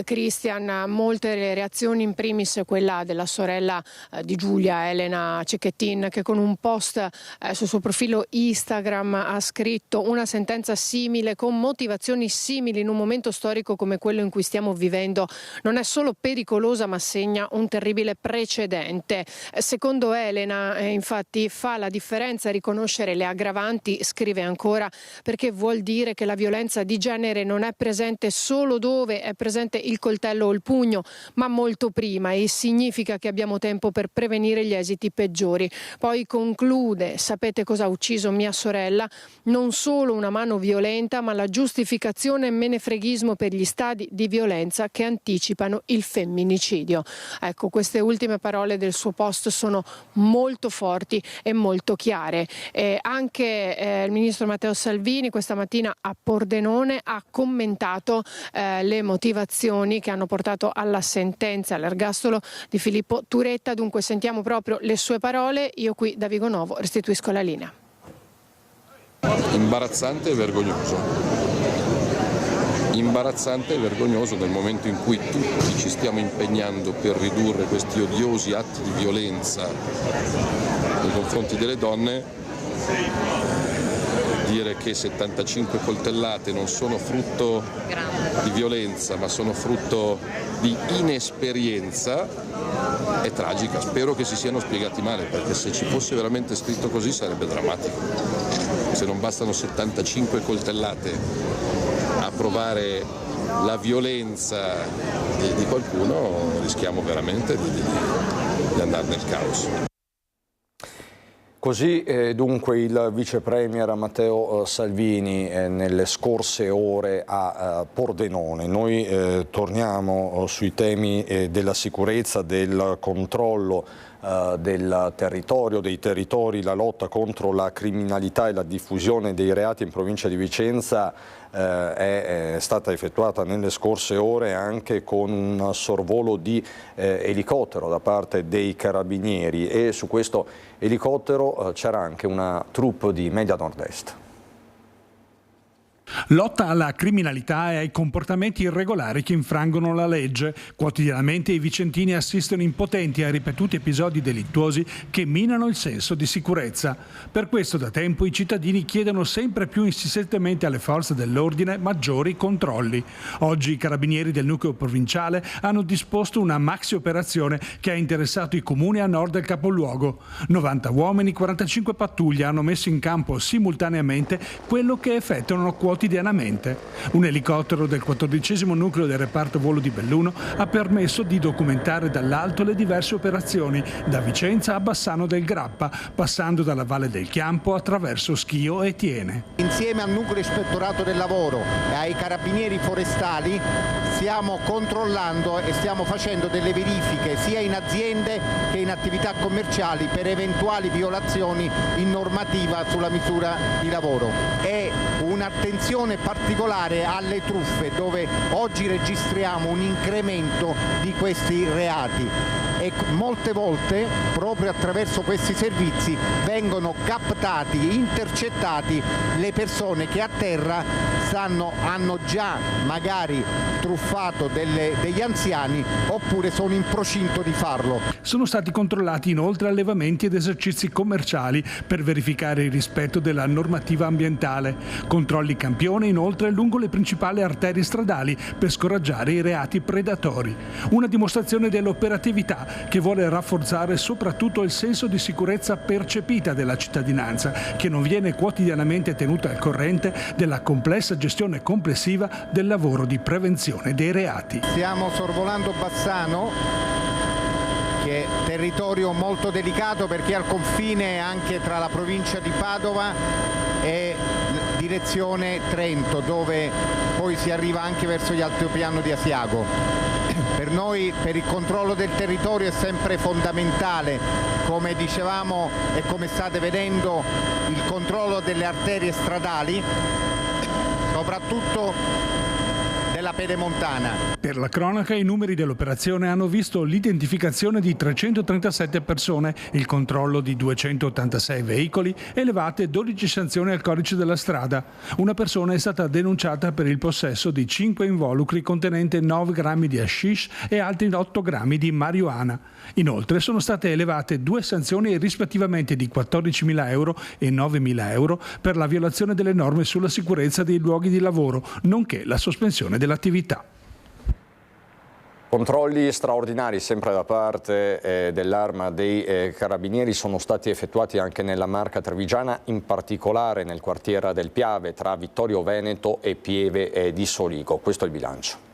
Christian, molte le reazioni, in primis quella della sorella di Giulia, Elena Cecchettin, che con un post sul suo profilo Instagram ha scritto: una sentenza simile, con motivazioni simili in un momento storico come quello in cui stiamo vivendo, non è solo pericolosa ma segna un terribile precedente. Secondo Elena, infatti, fa la differenza riconoscere le aggravanti, scrive ancora, perché vuol dire che la violenza di genere non è presente solo dove è presente il coltello o il pugno, ma molto prima, e significa che abbiamo tempo per prevenire gli esiti peggiori. Poi conclude: sapete cosa ha ucciso mia sorella? Non solo una mano violenta, ma la giustificazione e menefreghismo per gli stadi di violenza che anticipano il femminicidio. Ecco, queste ultime parole del suo post sono molto forti e molto chiare. Anche il ministro Matteo Salvini questa mattina a Pordenone ha commentato le motivazioni che hanno portato alla sentenza all'ergastolo di Filippo Turetta. Dunque sentiamo proprio le sue parole. Io qui da Vigonovo restituisco la linea. Imbarazzante e vergognoso. Imbarazzante e vergognoso nel momento in cui tutti ci stiamo impegnando per ridurre questi odiosi atti di violenza nei confronti delle donne. Dire che 75 coltellate non sono frutto di violenza ma sono frutto di inesperienza è tragica. Spero che si siano spiegati male, perché se ci fosse veramente scritto così sarebbe drammatico. Se non bastano 75 coltellate a provare la violenza di qualcuno, rischiamo veramente di andare nel caos. Così dunque il vice premier Matteo Salvini nelle scorse ore a Pordenone. Noi torniamo sui temi della sicurezza, del controllo del territorio, dei territori, la lotta contro la criminalità e la diffusione dei reati in provincia di Vicenza è stata effettuata nelle scorse ore anche con un sorvolo di elicottero da parte dei carabinieri, e su questo elicottero c'era anche una troupe di Media Nord-Est. Lotta alla criminalità e ai comportamenti irregolari che infrangono la legge. Quotidianamente i vicentini assistono impotenti a ripetuti episodi delittuosi che minano il senso di sicurezza. Per questo da tempo i cittadini chiedono sempre più insistentemente alle forze dell'ordine maggiori controlli. Oggi i carabinieri del nucleo provinciale hanno disposto una maxi operazione che ha interessato i comuni a nord del capoluogo. 90 uomini, 45 pattuglie hanno messo in campo simultaneamente quello che effettuano quotidianamente. Un elicottero del 14° nucleo del reparto volo di Belluno ha permesso di documentare dall'alto le diverse operazioni, da Vicenza a Bassano del Grappa, passando dalla Valle del Chiampo attraverso Schio e Tiene. Insieme al nucleo ispettorato del lavoro e ai carabinieri forestali stiamo controllando e stiamo facendo delle verifiche sia in aziende che in attività commerciali per eventuali violazioni in normativa sulla misura di lavoro. E un'attenzione particolare alle truffe, dove oggi registriamo un incremento di questi reati, e molte volte proprio attraverso questi servizi vengono captati, intercettati le persone che a terra hanno già magari truffato degli anziani oppure sono in procinto di farlo. Sono stati controllati inoltre allevamenti ed esercizi commerciali per verificare il rispetto della normativa ambientale. Controlli campione inoltre lungo le principali arterie stradali per scoraggiare i reati predatori. Una dimostrazione dell'operatività che vuole rafforzare soprattutto il senso di sicurezza percepita della cittadinanza, che non viene quotidianamente tenuta al corrente della complessa gestione complessiva del lavoro di prevenzione dei reati. Stiamo sorvolando Bassano, che è territorio molto delicato perché è al confine anche tra la provincia di Padova e direzione Trento, dove poi si arriva anche verso gli altopiano di Asiago. Per noi, per il controllo del territorio è sempre fondamentale, come dicevamo e come state vedendo, il controllo delle arterie stradali, soprattutto della pedemontana. Per la cronaca, i numeri dell'operazione hanno visto l'identificazione di 337 persone, il controllo di 286 veicoli e elevate 12 sanzioni al codice della strada. Una persona è stata denunciata per il possesso di 5 involucri contenente 9 grammi di hashish e altri 8 grammi di marijuana. Inoltre sono state elevate 2 sanzioni rispettivamente di 14.000 euro e 9.000 euro per la violazione delle norme sulla sicurezza dei luoghi di lavoro, nonché la sospensione dell'attività. Controlli straordinari sempre da parte dell'Arma dei Carabinieri sono stati effettuati anche nella Marca Trevigiana, in particolare nel quartiere del Piave tra Vittorio Veneto e Pieve di Soligo. Questo è il bilancio.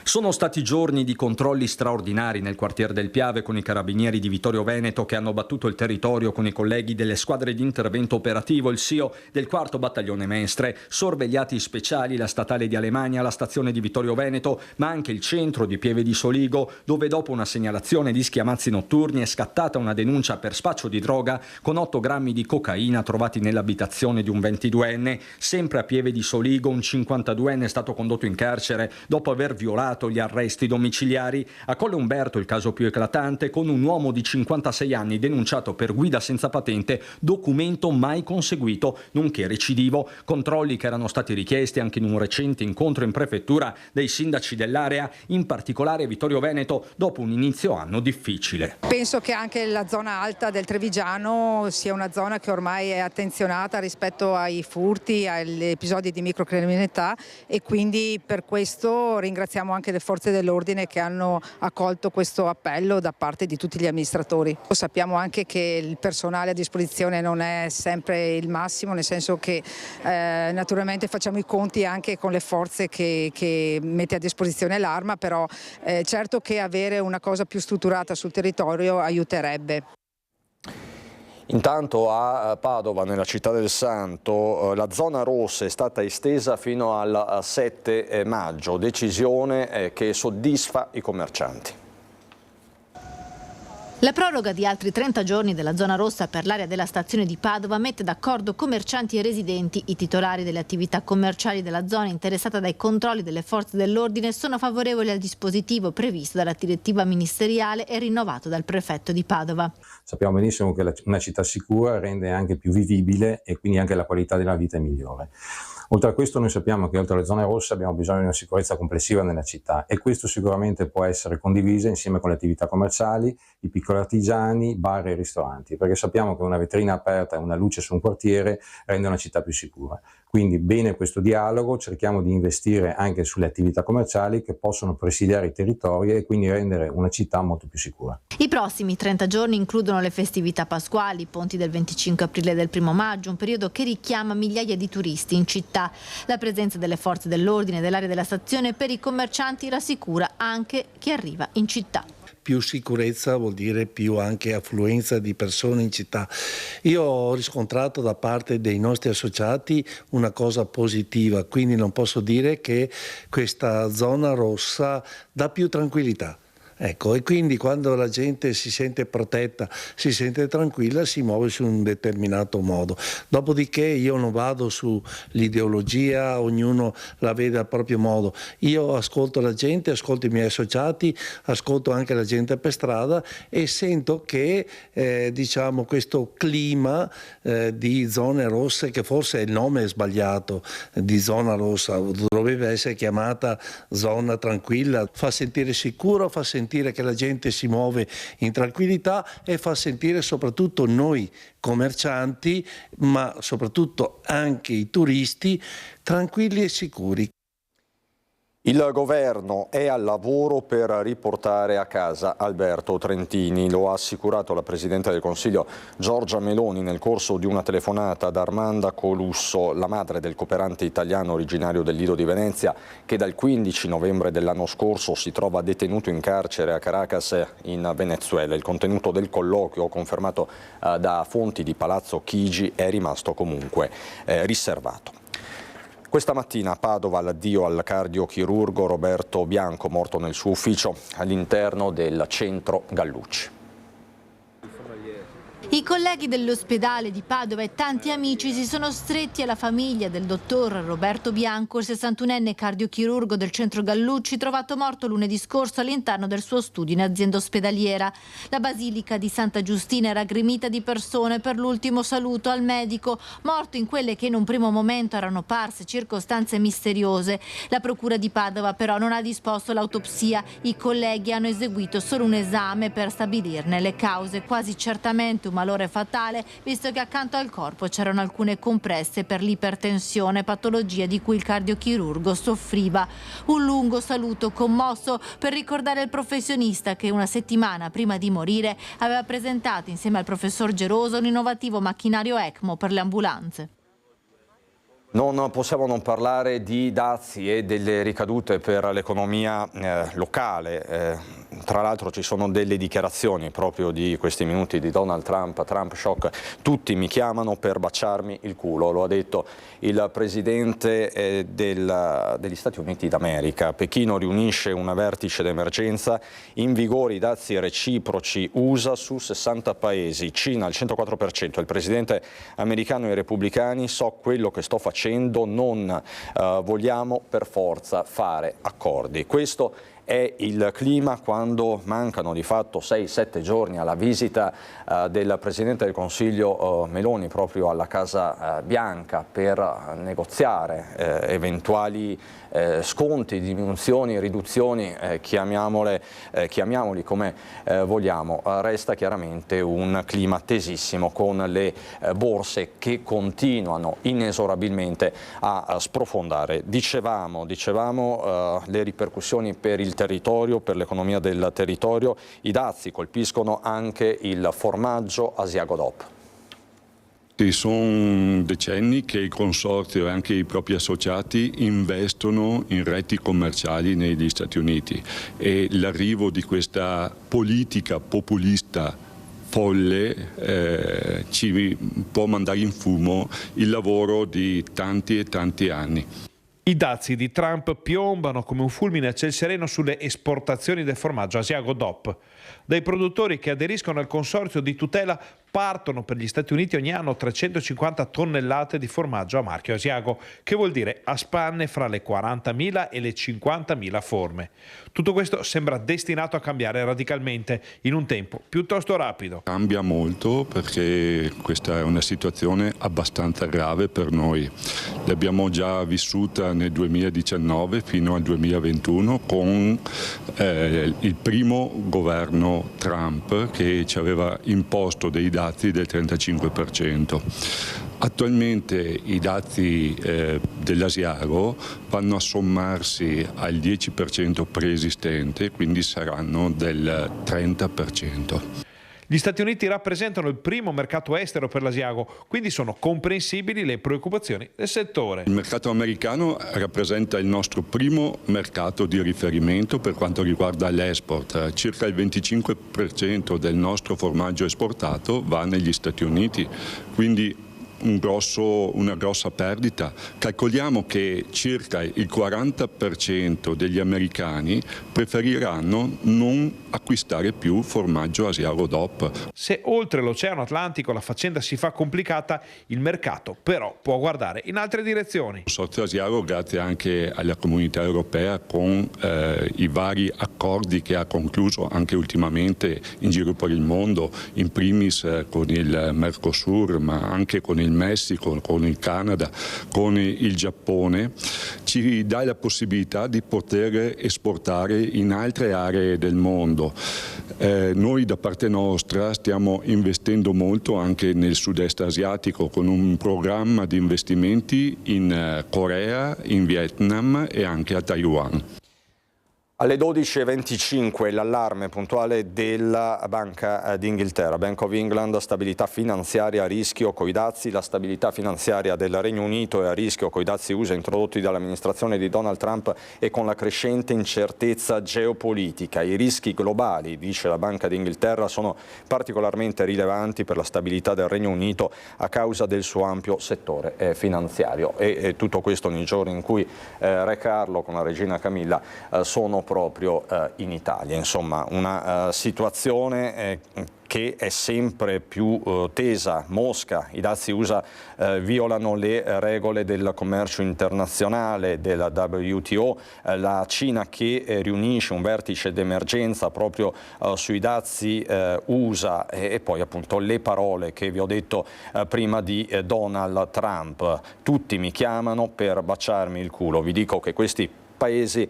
Sono stati giorni di controlli straordinari nel quartiere del Piave con i carabinieri di Vittorio Veneto che hanno battuto il territorio con i colleghi delle squadre di intervento operativo, il SIO del 4° battaglione Mestre, sorvegliati speciali la statale di Alemagna, la stazione di Vittorio Veneto, ma anche il centro di Pieve di Soligo, dove dopo una segnalazione di schiamazzi notturni è scattata una denuncia per spaccio di droga con 8 grammi di cocaina trovati nell'abitazione di un 22enne. Sempre a Pieve di Soligo un 52enne è stato condotto in carcere dopo aver violato gli arresti domiciliari. A Colle Umberto il caso più eclatante, con un uomo di 56 anni denunciato per guida senza patente, documento mai conseguito, nonché recidivo. Controlli che erano stati richiesti anche in un recente incontro in prefettura dei sindaci dell'area, in particolare Vittorio Veneto, dopo un inizio anno difficile. Penso che anche la zona alta del Trevigiano sia una zona che ormai è attenzionata rispetto ai furti, agli episodi di microcriminalità, e quindi per questo ringraziamo anche le forze dell'ordine che hanno accolto questo appello da parte di tutti gli amministratori. Sappiamo anche che il personale a disposizione non è sempre il massimo, nel senso che naturalmente facciamo i conti anche con le forze che mette a disposizione l'Arma, però certo che avere una cosa più strutturata sul territorio aiuterebbe. Intanto a Padova, nella città del Santo, la zona rossa è stata estesa fino al 7 maggio, decisione che soddisfa i commercianti. La proroga di altri 30 giorni della zona rossa per l'area della stazione di Padova mette d'accordo commercianti e residenti. I titolari delle attività commerciali della zona interessata dai controlli delle forze dell'ordine sono favorevoli al dispositivo previsto dalla direttiva ministeriale e rinnovato dal prefetto di Padova. Sappiamo benissimo che una città sicura rende anche più vivibile e quindi anche la qualità della vita è migliore. Oltre a questo noi sappiamo che oltre alle zone rosse abbiamo bisogno di una sicurezza complessiva nella città e questo sicuramente può essere condiviso insieme con le attività commerciali, i piccoli artigiani, bar e ristoranti, perché sappiamo che una vetrina aperta e una luce su un quartiere rende una città più sicura. Quindi bene questo dialogo, cerchiamo di investire anche sulle attività commerciali che possono presidiare i territori e quindi rendere una città molto più sicura. I prossimi 30 giorni includono le festività pasquali, i ponti del 25 aprile e del 1 maggio, un periodo che richiama migliaia di turisti in città. La presenza delle forze dell'ordine dell'area della stazione per i commercianti rassicura anche chi arriva in città. Più sicurezza vuol dire più anche affluenza di persone in città. Io ho riscontrato da parte dei nostri associati una cosa positiva, quindi non posso dire che questa zona rossa dà più tranquillità. Ecco, e quindi quando la gente si sente protetta, si sente tranquilla, si muove su un determinato modo. Dopodiché io non vado sull'ideologia, ognuno la vede al proprio modo. Io ascolto la gente, ascolto i miei associati, ascolto anche la gente per strada e sento che diciamo questo clima di zone rosse, che forse il nome è sbagliato, di zona rossa, dovrebbe essere chiamata zona tranquilla, fa sentire sicuro, fa sentire che la gente si muove in tranquillità e fa sentire soprattutto noi commercianti, ma soprattutto anche i turisti, tranquilli e sicuri. Il governo è al lavoro per riportare a casa Alberto Trentini, lo ha assicurato la Presidente del Consiglio Giorgia Meloni nel corso di una telefonata ad Armanda Colusso, la madre del cooperante italiano originario del Lido di Venezia, che dal 15 novembre dell'anno scorso si trova detenuto in carcere a Caracas in Venezuela. Il contenuto del colloquio, confermato da fonti di Palazzo Chigi, è rimasto comunque riservato. Questa mattina a Padova l'addio al cardiochirurgo Roberto Bianco, morto nel suo ufficio all'interno del centro Gallucci. I colleghi dell'ospedale di Padova e tanti amici si sono stretti alla famiglia del dottor Roberto Bianco, il 61enne cardiochirurgo del centro Gallucci, trovato morto lunedì scorso all'interno del suo studio in azienda ospedaliera. La basilica di Santa Giustina era gremita di persone per l'ultimo saluto al medico, morto in quelle che in un primo momento erano parse circostanze misteriose. La procura di Padova però non ha disposto l'autopsia. I colleghi hanno eseguito solo un esame per stabilirne le cause, quasi certamente un malore fatale, visto che accanto al corpo c'erano alcune compresse per l'ipertensione, patologia di cui il cardiochirurgo soffriva. Un lungo saluto commosso per ricordare il professionista che una settimana prima di morire aveva presentato insieme al professor Gerosa un innovativo macchinario ECMO per le ambulanze. Non possiamo non parlare di dazi e delle ricadute per l'economia locale. Tra l'altro ci sono delle dichiarazioni proprio di questi minuti di Donald Trump, Trump shock. Tutti mi chiamano per baciarmi il culo, lo ha detto il presidente degli Stati Uniti d'America. Pechino riunisce una vertice d'emergenza, in vigore i dazi reciproci USA su 60 paesi, Cina al 104%. Il presidente americano e i repubblicani: so quello che sto facendo, non vogliamo per forza fare accordi. Questo è il clima quando mancano di fatto 6-7 giorni alla visita del Presidente del Consiglio Meloni proprio alla Casa Bianca per negoziare eventuali sconti, diminuzioni, riduzioni, chiamiamoli come vogliamo. Resta chiaramente un clima tesissimo con le borse che continuano inesorabilmente a sprofondare. Dicevamo le ripercussioni per il territorio, per l'economia del territorio. I dazi colpiscono anche il formaggio Asiago DOP. Sono decenni che il consorzio e anche i propri associati investono in reti commerciali negli Stati Uniti e l'arrivo di questa politica populista folle ci può mandare in fumo il lavoro di tanti e tanti anni. I dazi di Trump piombano come un fulmine a ciel sereno sulle esportazioni del formaggio Asiago DOP. Dai produttori che aderiscono al consorzio di tutela partono per gli Stati Uniti ogni anno 350 tonnellate di formaggio a marchio Asiago, che vuol dire a spanne fra le 40.000 e le 50.000 forme. Tutto questo sembra destinato a cambiare radicalmente in un tempo piuttosto rapido. Cambia molto perché questa è una situazione abbastanza grave per noi. L'abbiamo già vissuta nel 2019 fino al 2021 con il primo governo Trump che ci aveva imposto dei dazi del 35%. Attualmente i dazi dell'Asiago vanno a sommarsi al 10% preesistente, quindi saranno del 30%. Gli Stati Uniti rappresentano il primo mercato estero per l'Asiago, quindi sono comprensibili le preoccupazioni del settore. Il mercato americano rappresenta il nostro primo mercato di riferimento per quanto riguarda l'export. Circa il 25% del nostro formaggio esportato va negli Stati Uniti, quindi una grossa perdita. Calcoliamo che circa il 40% degli americani preferiranno non acquistare più formaggio Asiago DOP. Se oltre l'Oceano Atlantico la faccenda si fa complicata, il mercato però può guardare in altre direzioni. Il consorzio Asiago, grazie anche alla comunità europea, con i vari accordi che ha concluso anche ultimamente in giro per il mondo, in primis con il Mercosur, ma anche con il Messico, con il Canada, con il Giappone, ci dà la possibilità di poter esportare in altre aree del mondo. Noi da parte nostra stiamo investendo molto anche nel sud-est asiatico con un programma di investimenti in Corea, in Vietnam e anche a Taiwan. Alle 12.25 l'allarme puntuale della Banca d'Inghilterra, Bank of England, stabilità finanziaria a rischio coi dazi. La stabilità finanziaria del Regno Unito è a rischio coi dazi USA introdotti dall'amministrazione di Donald Trump e con la crescente incertezza geopolitica. I rischi globali, dice la Banca d'Inghilterra, sono particolarmente rilevanti per la stabilità del Regno Unito a causa del suo ampio settore finanziario. E tutto questo nei giorni in cui Re Carlo con la regina Camilla sono proprio in Italia. Insomma, una situazione che è sempre più tesa. Mosca, i dazi USA violano le regole del commercio internazionale, della WTO, la Cina che riunisce un vertice d'emergenza proprio sui dazi USA e poi appunto le parole che vi ho detto prima di Donald Trump. Tutti mi chiamano per baciarmi il culo. Vi dico che questi paesi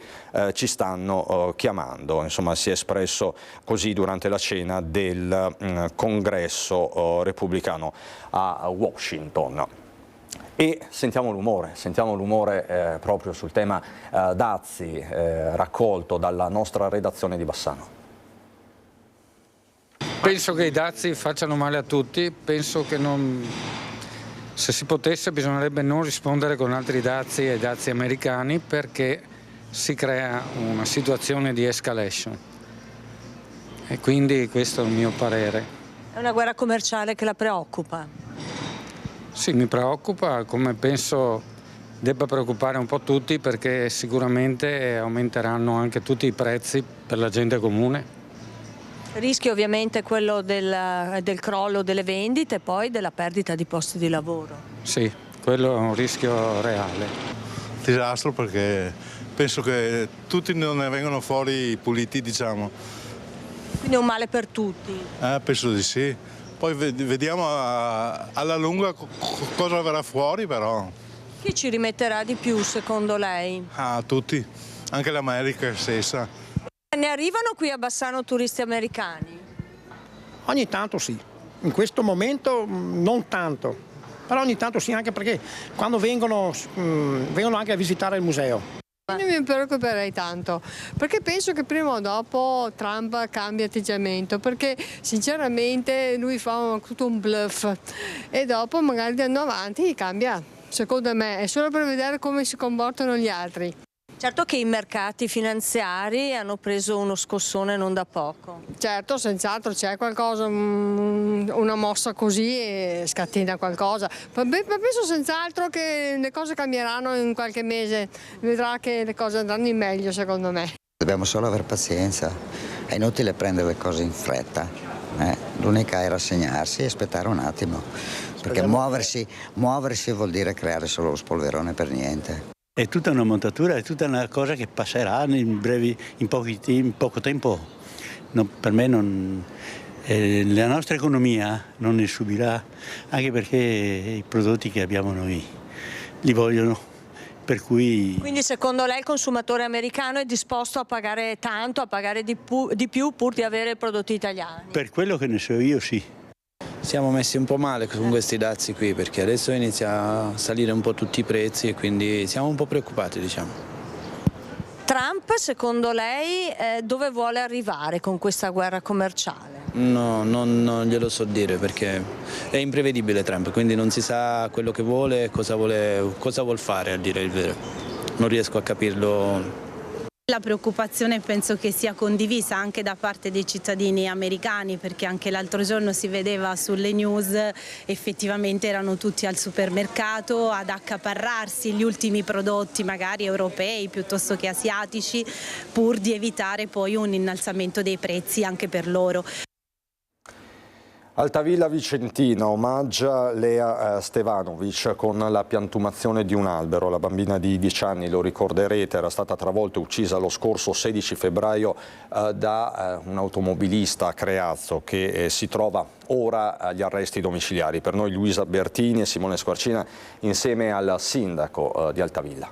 ci stanno chiamando, insomma si è espresso così durante la cena del congresso repubblicano a Washington. E sentiamo l'umore proprio sul tema dazi raccolto dalla nostra redazione di Bassano. Penso che i dazi facciano male a tutti, penso che se si potesse bisognerebbe non rispondere con altri dazi ai dazi americani, perché si crea una situazione di escalation e quindi questo è il mio parere. È una guerra commerciale che la preoccupa? Sì, mi preoccupa, come penso debba preoccupare un po' tutti, perché sicuramente aumenteranno anche tutti i prezzi per la gente comune. Il rischio ovviamente è quello del crollo delle vendite e poi della perdita di posti di lavoro. Sì, quello è un rischio reale. Disastro, perché penso che tutti non ne vengano fuori puliti, diciamo. Quindi è un male per tutti? Penso di sì. Poi vediamo alla lunga cosa verrà fuori, però. Chi ci rimetterà di più secondo lei? Tutti, anche l'America stessa. Ne arrivano qui a Bassano turisti americani? Ogni tanto sì, in questo momento non tanto, però ogni tanto sì, anche perché quando vengono anche a visitare il museo. Non mi preoccuperei tanto, perché penso che prima o dopo Trump cambia atteggiamento, perché sinceramente lui fa tutto un bluff e dopo magari andando avanti cambia, secondo me, è solo per vedere come si comportano gli altri. Certo che i mercati finanziari hanno preso uno scossone non da poco. Certo, senz'altro c'è qualcosa, una mossa così e scatena qualcosa. Ma penso senz'altro che le cose cambieranno in qualche mese, vedrà che le cose andranno in meglio secondo me. Dobbiamo solo avere pazienza, è inutile prendere le cose in fretta, l'unica è rassegnarsi e aspettare un attimo, perché muoversi vuol dire creare solo lo spolverone per niente. È tutta una montatura, è tutta una cosa che passerà in poco tempo. No, per me la nostra economia non ne subirà, anche perché i prodotti che abbiamo noi li vogliono. Per cui... Quindi secondo lei il consumatore americano è disposto a pagare tanto, a pagare di più pur di avere prodotti italiani? Per quello che ne so io sì. Siamo messi un po' male con questi dazi qui, perché adesso inizia a salire un po' tutti i prezzi e quindi siamo un po' preoccupati, diciamo. Trump, secondo lei, dove vuole arrivare con questa guerra commerciale? No, non glielo so dire, perché è imprevedibile Trump, quindi non si sa quello che vuole, cosa vuol fare, a dire il vero. Non riesco a capirlo. La preoccupazione penso che sia condivisa anche da parte dei cittadini americani, perché anche l'altro giorno si vedeva sulle news, effettivamente erano tutti al supermercato ad accaparrarsi gli ultimi prodotti magari europei piuttosto che asiatici, pur di evitare poi un innalzamento dei prezzi anche per loro. Altavilla Vicentina omaggia Lea Stevanovic con la piantumazione di un albero. La bambina di 10 anni, lo ricorderete, era stata travolta e uccisa lo scorso 16 febbraio da un automobilista a Creazzo che si trova ora agli arresti domiciliari. Per noi Luisa Bertini e Simone Squarcina insieme al sindaco di Altavilla.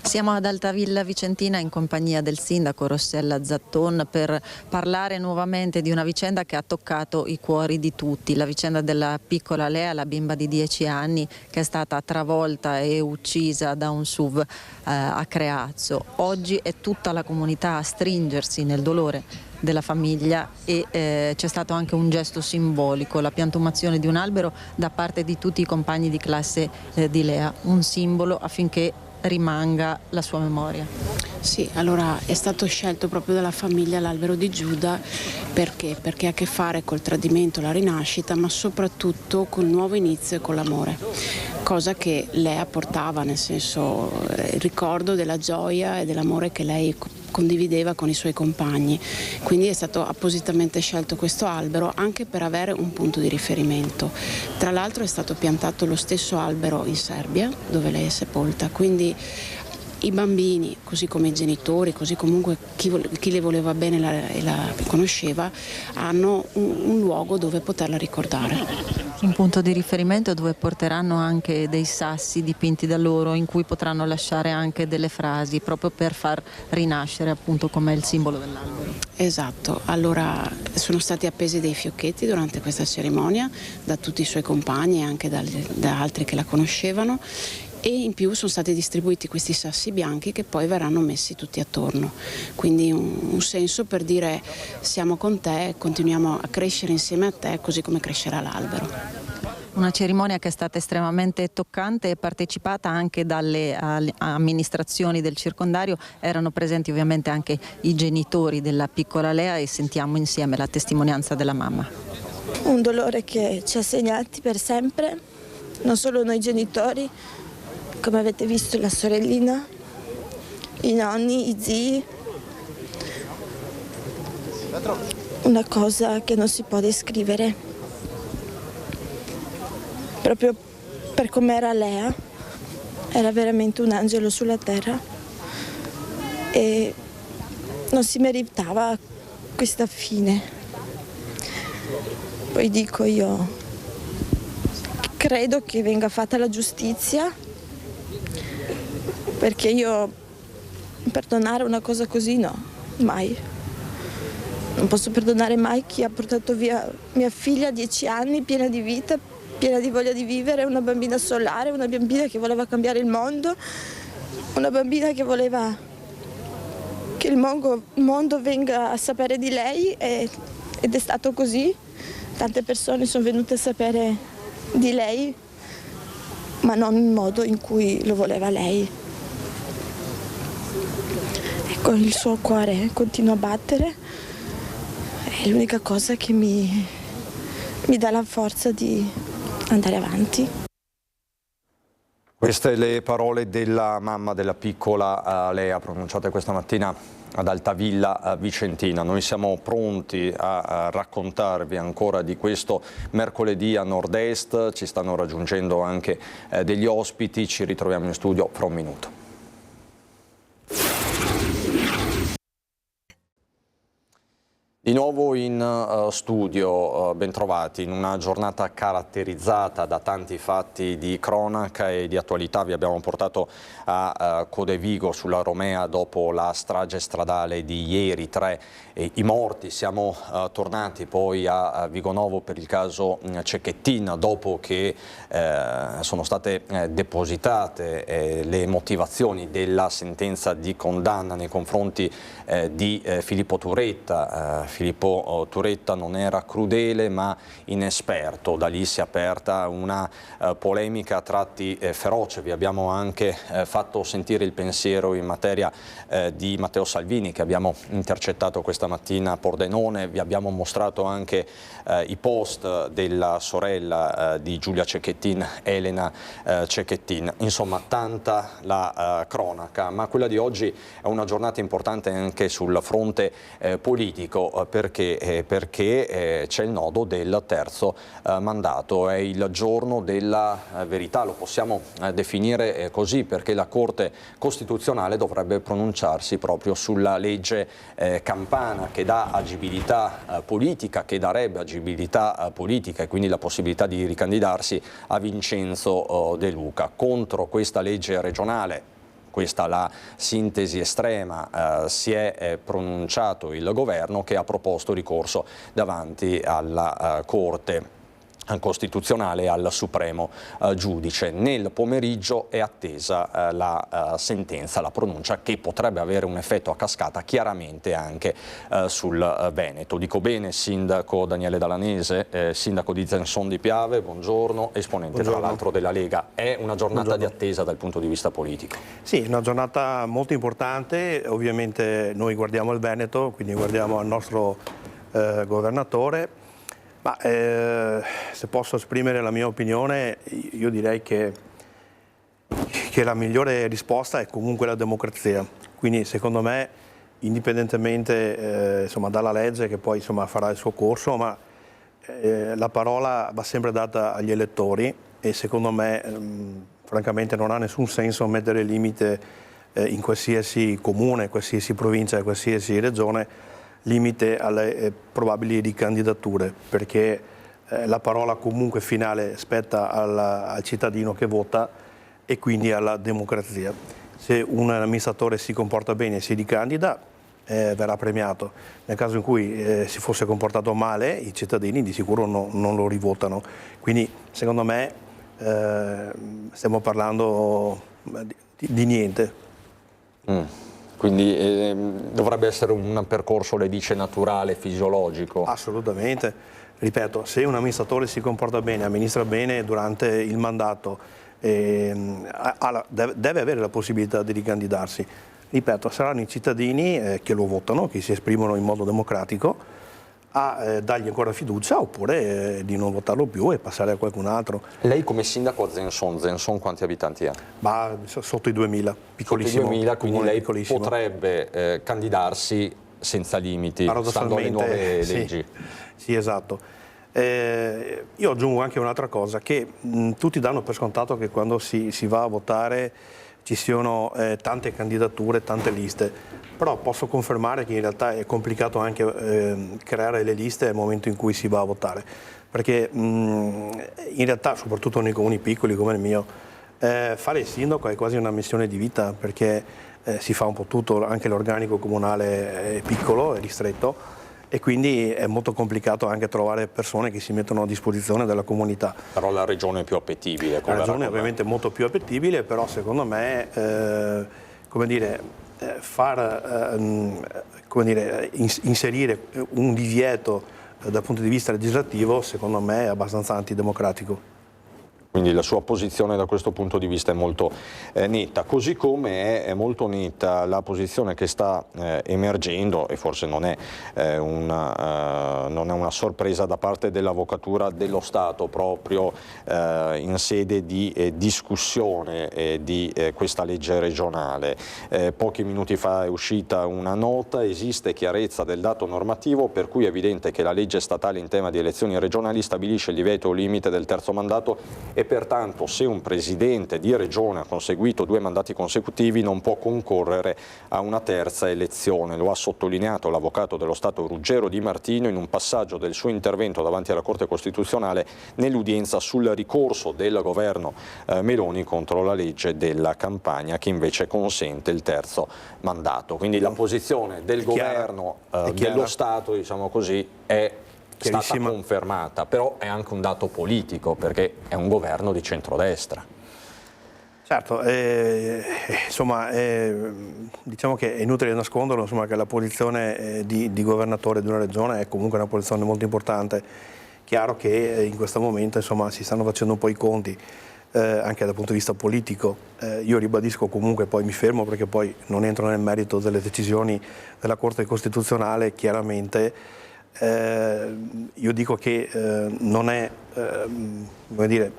Siamo ad Altavilla Vicentina in compagnia del sindaco Rossella Zatton per parlare nuovamente di una vicenda che ha toccato i cuori di tutti, la vicenda della piccola Lea, la bimba di 10 anni che è stata travolta e uccisa da un SUV a Creazzo. Oggi è tutta la comunità a stringersi nel dolore della famiglia e c'è stato anche un gesto simbolico, la piantumazione di un albero da parte di tutti i compagni di classe di Lea, un simbolo affinché rimanga la sua memoria. Sì, allora è stato scelto proprio dalla famiglia l'albero di Giuda perché ha a che fare col tradimento, la rinascita, ma soprattutto col nuovo inizio e con l'amore, cosa che Lea portava, nel senso il ricordo della gioia e dell'amore che lei condivideva con i suoi compagni. Quindi è stato appositamente scelto questo albero anche per avere un punto di riferimento. Tra l'altro è stato piantato lo stesso albero in Serbia dove lei è sepolta, quindi i bambini, così come i genitori, così comunque chi le voleva bene e la conosceva, hanno un luogo dove poterla ricordare. Un punto di riferimento dove porteranno anche dei sassi dipinti da loro in cui potranno lasciare anche delle frasi proprio per far rinascere appunto come il simbolo dell'albero. Esatto, allora sono stati appesi dei fiocchetti durante questa cerimonia da tutti i suoi compagni e anche da altri che la conoscevano, e in più sono stati distribuiti questi sassi bianchi che poi verranno messi tutti attorno, quindi un senso per dire siamo con te, continuiamo a crescere insieme a te così come crescerà l'albero. Una cerimonia che è stata estremamente toccante e partecipata anche dalle amministrazioni del circondario, erano presenti ovviamente anche i genitori della piccola Lea e sentiamo insieme la testimonianza della mamma. Un dolore che ci ha segnati per sempre, non solo noi genitori, come avete visto la sorellina, i nonni, i zii, una cosa che non si può descrivere, proprio per com'era Lea, era veramente un angelo sulla terra e non si meritava questa fine. Poi dico io, credo che venga fatta la giustizia, perché io perdonare una cosa così no, mai. Non posso perdonare mai chi ha portato via mia figlia a 10 anni, piena di vita, piena di voglia di vivere, una bambina solare, una bambina che voleva cambiare il mondo, una bambina che voleva che il mondo venga a sapere di lei ed è stato così. Tante persone sono venute a sapere di lei, ma non nel modo in cui lo voleva lei. Ecco, il suo cuore continua a battere, è l'unica cosa che mi dà la forza di andare avanti. Queste le parole della mamma della piccola Lea, pronunciate questa mattina ad Altavilla Vicentina. Noi siamo pronti a raccontarvi ancora di questo mercoledì a Nord-Est, ci stanno raggiungendo anche degli ospiti, ci ritroviamo in studio fra un minuto. Di nuovo in studio, bentrovati, in una giornata caratterizzata da tanti fatti di cronaca e di attualità. Vi abbiamo portato a Codevigo sulla Romea dopo la strage stradale di ieri, 3 i morti. Siamo tornati poi a Vigonovo per il caso Cecchettin dopo che sono state depositate le motivazioni della sentenza di condanna nei confronti di Filippo Turetta. Filippo Turetta non era crudele ma inesperto, da lì si è aperta una polemica a tratti feroce. Vi abbiamo anche fatto sentire il pensiero in materia di Matteo Salvini che abbiamo intercettato questa mattina a Pordenone, vi abbiamo mostrato anche i post della sorella di Giulia Cecchettin, Elena Cecchettin. Insomma, tanta la cronaca, ma quella di oggi è una giornata importante anche sul fronte politico perché c'è il nodo del terzo mandato, è il giorno della verità, lo possiamo definire così, perché la Corte Costituzionale dovrebbe pronunciarsi proprio sulla legge Campana che dà agibilità politica, che darebbe agibilità politica e quindi la possibilità di ricandidarsi a Vincenzo De Luca. Contro questa legge regionale questa la sintesi estrema, si è pronunciato il governo che ha proposto ricorso davanti alla Corte Costituzionale e al Supremo Giudice. Nel pomeriggio è attesa la sentenza, la pronuncia, che potrebbe avere un effetto a cascata chiaramente anche sul Veneto. Dico bene, sindaco Daniele Dalanese, sindaco di Zenzon di Piave, buongiorno, esponente tra l'altro della Lega. È una giornata di attesa dal punto di vista politico? Sì, una giornata molto importante, ovviamente noi guardiamo il Veneto, quindi guardiamo al nostro governatore. Ma se posso esprimere la mia opinione, io direi che la migliore risposta è comunque la democrazia. Quindi secondo me, indipendentemente insomma, dalla legge che poi insomma, farà il suo corso, ma la parola va sempre data agli elettori e secondo me francamente non ha nessun senso mettere limite in qualsiasi comune, qualsiasi provincia, qualsiasi regione, limite alle probabili ricandidature, perché la parola comunque finale spetta al cittadino che vota e quindi alla democrazia. Se un amministratore si comporta bene e si ricandida, verrà premiato. Nel caso in cui si fosse comportato male, i cittadini di sicuro non lo rivotano. Quindi secondo me stiamo parlando di niente. Quindi dovrebbe essere un percorso, lei dice, naturale, fisiologico? Assolutamente. Ripeto, se un amministratore si comporta bene, amministra bene durante il mandato, deve avere la possibilità di ricandidarsi. Ripeto, saranno i cittadini che lo votano, che si esprimono in modo democratico, a dargli ancora fiducia oppure di non votarlo più e passare a qualcun altro. Lei come sindaco a Zenzon quanti abitanti ha? Ma sotto i 2000, piccolissimo. Sotto i 2000, quindi lei potrebbe candidarsi senza limiti, stando alle nuove leggi. Sì, esatto. Io aggiungo anche un'altra cosa, che tutti danno per scontato che quando si va a votare ci siano tante candidature, tante liste. Però posso confermare che in realtà è complicato anche creare le liste nel momento in cui si va a votare, perché in realtà, soprattutto nei comuni piccoli come il mio, fare il sindaco è quasi una missione di vita, perché si fa un po' tutto, anche l'organico comunale è piccolo, è ristretto, e quindi è molto complicato anche trovare persone che si mettono a disposizione della comunità. Però la regione è più appetibile. La regione è ovviamente molto più appetibile, però secondo me, come dire, inserire un divieto dal punto di vista legislativo, secondo me è abbastanza antidemocratico. Quindi la sua posizione da questo punto di vista è molto netta, così come è molto netta la posizione che sta emergendo, e forse non è una sorpresa, da parte dell'Avvocatura dello Stato proprio in sede di discussione di questa legge regionale. Pochi minuti fa è uscita una nota: esiste chiarezza del dato normativo per cui è evidente che la legge statale in tema di elezioni regionali stabilisce il divieto limite del terzo mandato e pertanto se un presidente di regione ha conseguito 2 mandati consecutivi non può concorrere a una terza elezione. Lo ha sottolineato l'avvocato dello Stato Ruggero Di Martino in un passaggio del suo intervento davanti alla Corte Costituzionale nell'udienza sul ricorso del governo Meloni contro la legge della Campania, che invece consente il terzo mandato. Quindi la posizione del governo dello Stato, diciamo così, è stata confermata, però è anche un dato politico, perché è un governo di centrodestra. Certo, insomma, diciamo che è inutile nasconderlo, insomma, che la posizione di governatore di una regione è comunque una posizione molto importante. Chiaro che in questo momento, insomma, si stanno facendo un po' i conti, anche dal punto di vista politico. Io ribadisco comunque, poi mi fermo perché poi non entro nel merito delle decisioni della Corte Costituzionale, chiaramente. Io dico che non è come dire,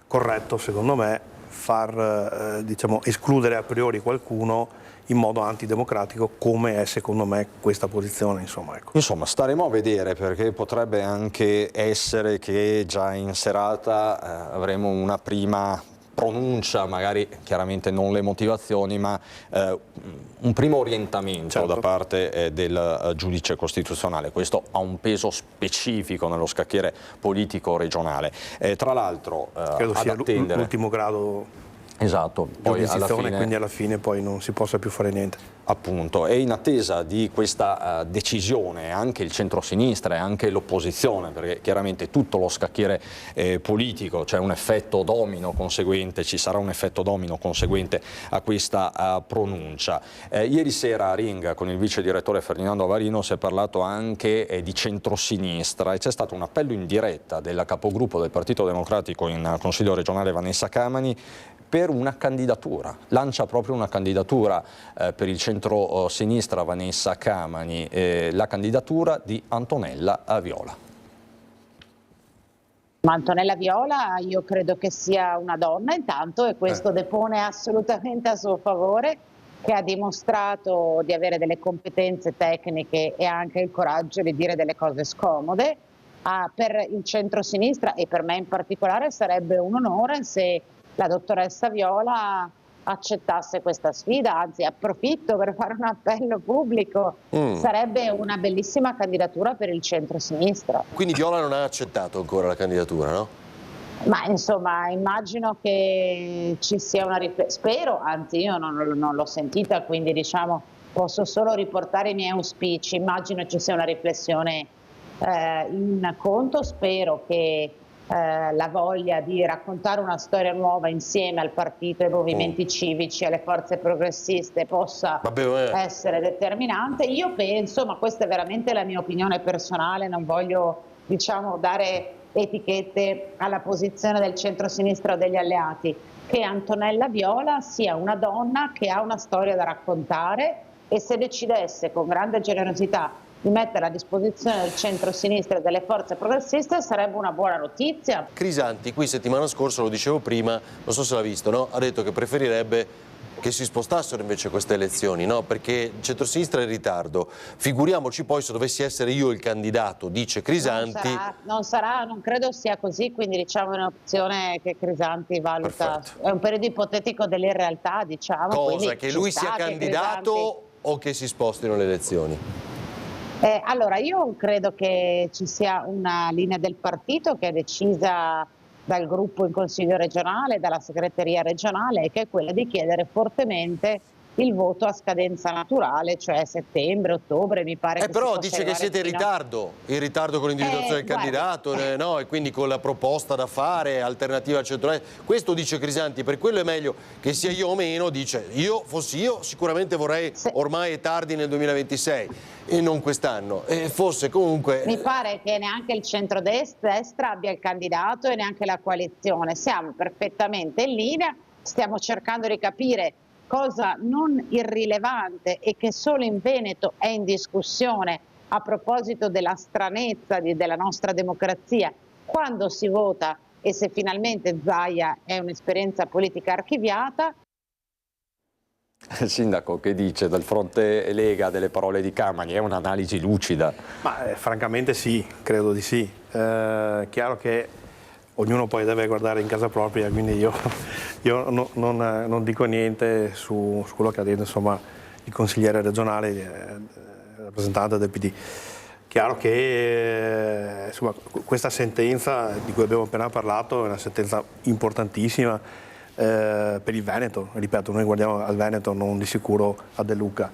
corretto, secondo me, far diciamo, escludere a priori qualcuno in modo antidemocratico, come è secondo me questa posizione. Insomma, staremo a vedere, perché potrebbe anche essere che già in serata avremo una prima pronuncia, magari chiaramente non le motivazioni, ma un primo orientamento da parte del giudice costituzionale. Questo ha un peso specifico nello scacchiere politico regionale. Tra l'altro, credo sia l'ultimo grado. Esatto, poi alla fine, quindi alla fine poi non si possa più fare niente. Appunto, e in attesa di questa decisione anche il centrosinistra e anche l'opposizione, perché chiaramente tutto lo scacchiere politico, c'è un effetto domino conseguente, ci sarà un effetto domino conseguente a questa pronuncia. Ieri sera a Ring con il vice direttore Ferdinando Avarino si è parlato anche di centrosinistra e c'è stato un appello in diretta della capogruppo del Partito Democratico in Consiglio regionale Vanessa Camani per una candidatura, lancia proprio una candidatura per il centro-sinistra Vanessa Camani, la candidatura di Antonella Viola. Ma Antonella Viola io credo che sia una donna intanto e questo depone assolutamente a suo favore, che ha dimostrato di avere delle competenze tecniche e anche il coraggio di dire delle cose scomode. Per il centro-sinistra e per me in particolare sarebbe un onore se la dottoressa Viola accettasse questa sfida, anzi approfitto per fare un appello pubblico, sarebbe una bellissima candidatura per il centro-sinistra. Quindi Viola non ha accettato ancora la candidatura, no? Ma insomma immagino che ci sia una spero, anzi io non l'ho sentita, quindi diciamo posso solo riportare i miei auspici, immagino ci sia una riflessione in conto, spero che la voglia di raccontare una storia nuova insieme al partito, ai movimenti civici, alle forze progressiste possa essere determinante. Io penso, ma questa è veramente la mia opinione personale, non voglio diciamo dare etichette alla posizione del centro-sinistra o degli alleati, che Antonella Viola sia una donna che ha una storia da raccontare e se decidesse con grande generosità di mettere a disposizione del centro-sinistra e delle forze progressiste sarebbe una buona notizia. Crisanti, qui settimana scorsa, lo dicevo prima, non so se l'ha visto, no? Ha detto che preferirebbe che si spostassero invece queste elezioni, no? Perché il centro-sinistra è in ritardo. Figuriamoci poi se dovessi essere io il candidato, dice Crisanti. Non credo sia così, quindi diciamo è un'opzione che Crisanti valuta. Perfetto. È un periodo ipotetico dell'irrealtà, diciamo. Cosa? Che lui sia candidato o che si spostino le elezioni? Allora io credo che ci sia una linea del partito che è decisa dal gruppo in Consiglio regionale, dalla segreteria regionale, che è quella di chiedere fortemente il voto a scadenza naturale, cioè settembre, ottobre, mi pare. Però dice che siete in ritardo con l'individuazione del candidato, no? E quindi con la proposta da fare, alternativa al centro-destra. Questo dice Crisanti, per quello è meglio che sia io o meno, dice, fossi io sicuramente vorrei, ormai è tardi nel 2026 e non quest'anno, e fosse comunque... Mi pare che neanche il centro-destra abbia il candidato e neanche la coalizione, siamo perfettamente in linea, stiamo cercando di capire cosa non irrilevante e che solo in Veneto è in discussione a proposito della stranezza della nostra democrazia, quando si vota e se finalmente Zaia è un'esperienza politica archiviata. Sindaco, che dice dal fronte Lega delle parole di Camani? È un'analisi lucida? Ma francamente sì, credo di sì. Chiaro che ognuno poi deve guardare in casa propria, quindi io non dico niente su quello che ha detto insomma, il consigliere regionale, rappresentante del PD. Chiaro che insomma, questa sentenza di cui abbiamo appena parlato è una sentenza importantissima per il Veneto, ripeto, noi guardiamo al Veneto, non di sicuro a De Luca.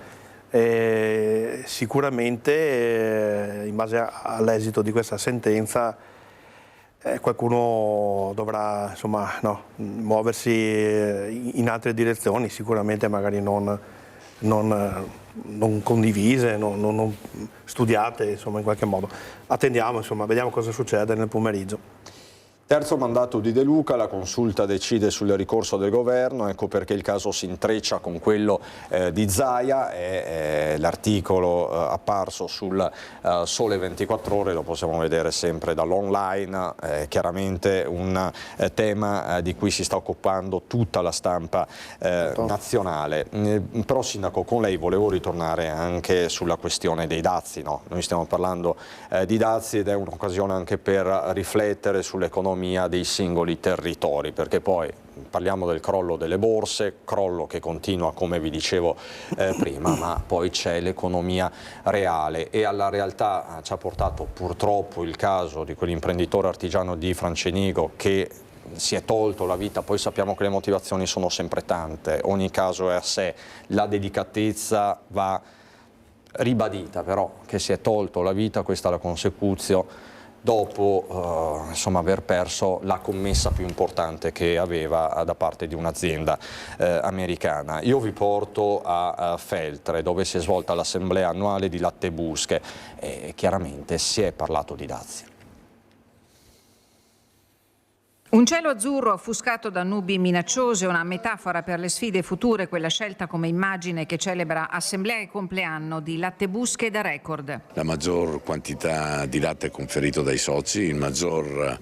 Sicuramente in base all'esito di questa sentenza qualcuno dovrà insomma, muoversi in altre direzioni, sicuramente magari non condivise, non studiate insomma, in qualche modo. Attendiamo, insomma, vediamo cosa succede nel pomeriggio. Terzo mandato di De Luca, la consulta decide sul ricorso del governo, ecco perché il caso si intreccia con quello di Zaia, l'articolo apparso sul Sole 24 Ore, lo possiamo vedere sempre dall'online, chiaramente un tema di cui si sta occupando tutta la stampa nazionale. Però Sindaco, con lei volevo ritornare anche sulla questione dei dazi, no? Noi stiamo parlando di dazi ed è un'occasione anche per riflettere sull'economia dei singoli territori, perché poi parliamo del crollo delle borse, crollo che continua come vi dicevo prima, ma poi c'è l'economia reale e alla realtà ci ha portato purtroppo il caso di quell'imprenditore artigiano di Francenigo che si è tolto la vita, poi sappiamo che le motivazioni sono sempre tante, ogni caso è a sé, la delicatezza va ribadita, però che si è tolto la vita, questa è la consecuzione dopo insomma, aver perso la commessa più importante che aveva da parte di un'azienda americana. Io vi porto a Feltre, dove si è svolta l'assemblea annuale di Lattebusche e chiaramente si è parlato di dazi. Un cielo azzurro offuscato da nubi minacciose, una metafora per le sfide future, quella scelta come immagine che celebra assemblea e compleanno di Lattebusche da record. La maggior quantità di latte conferito dai soci, il maggior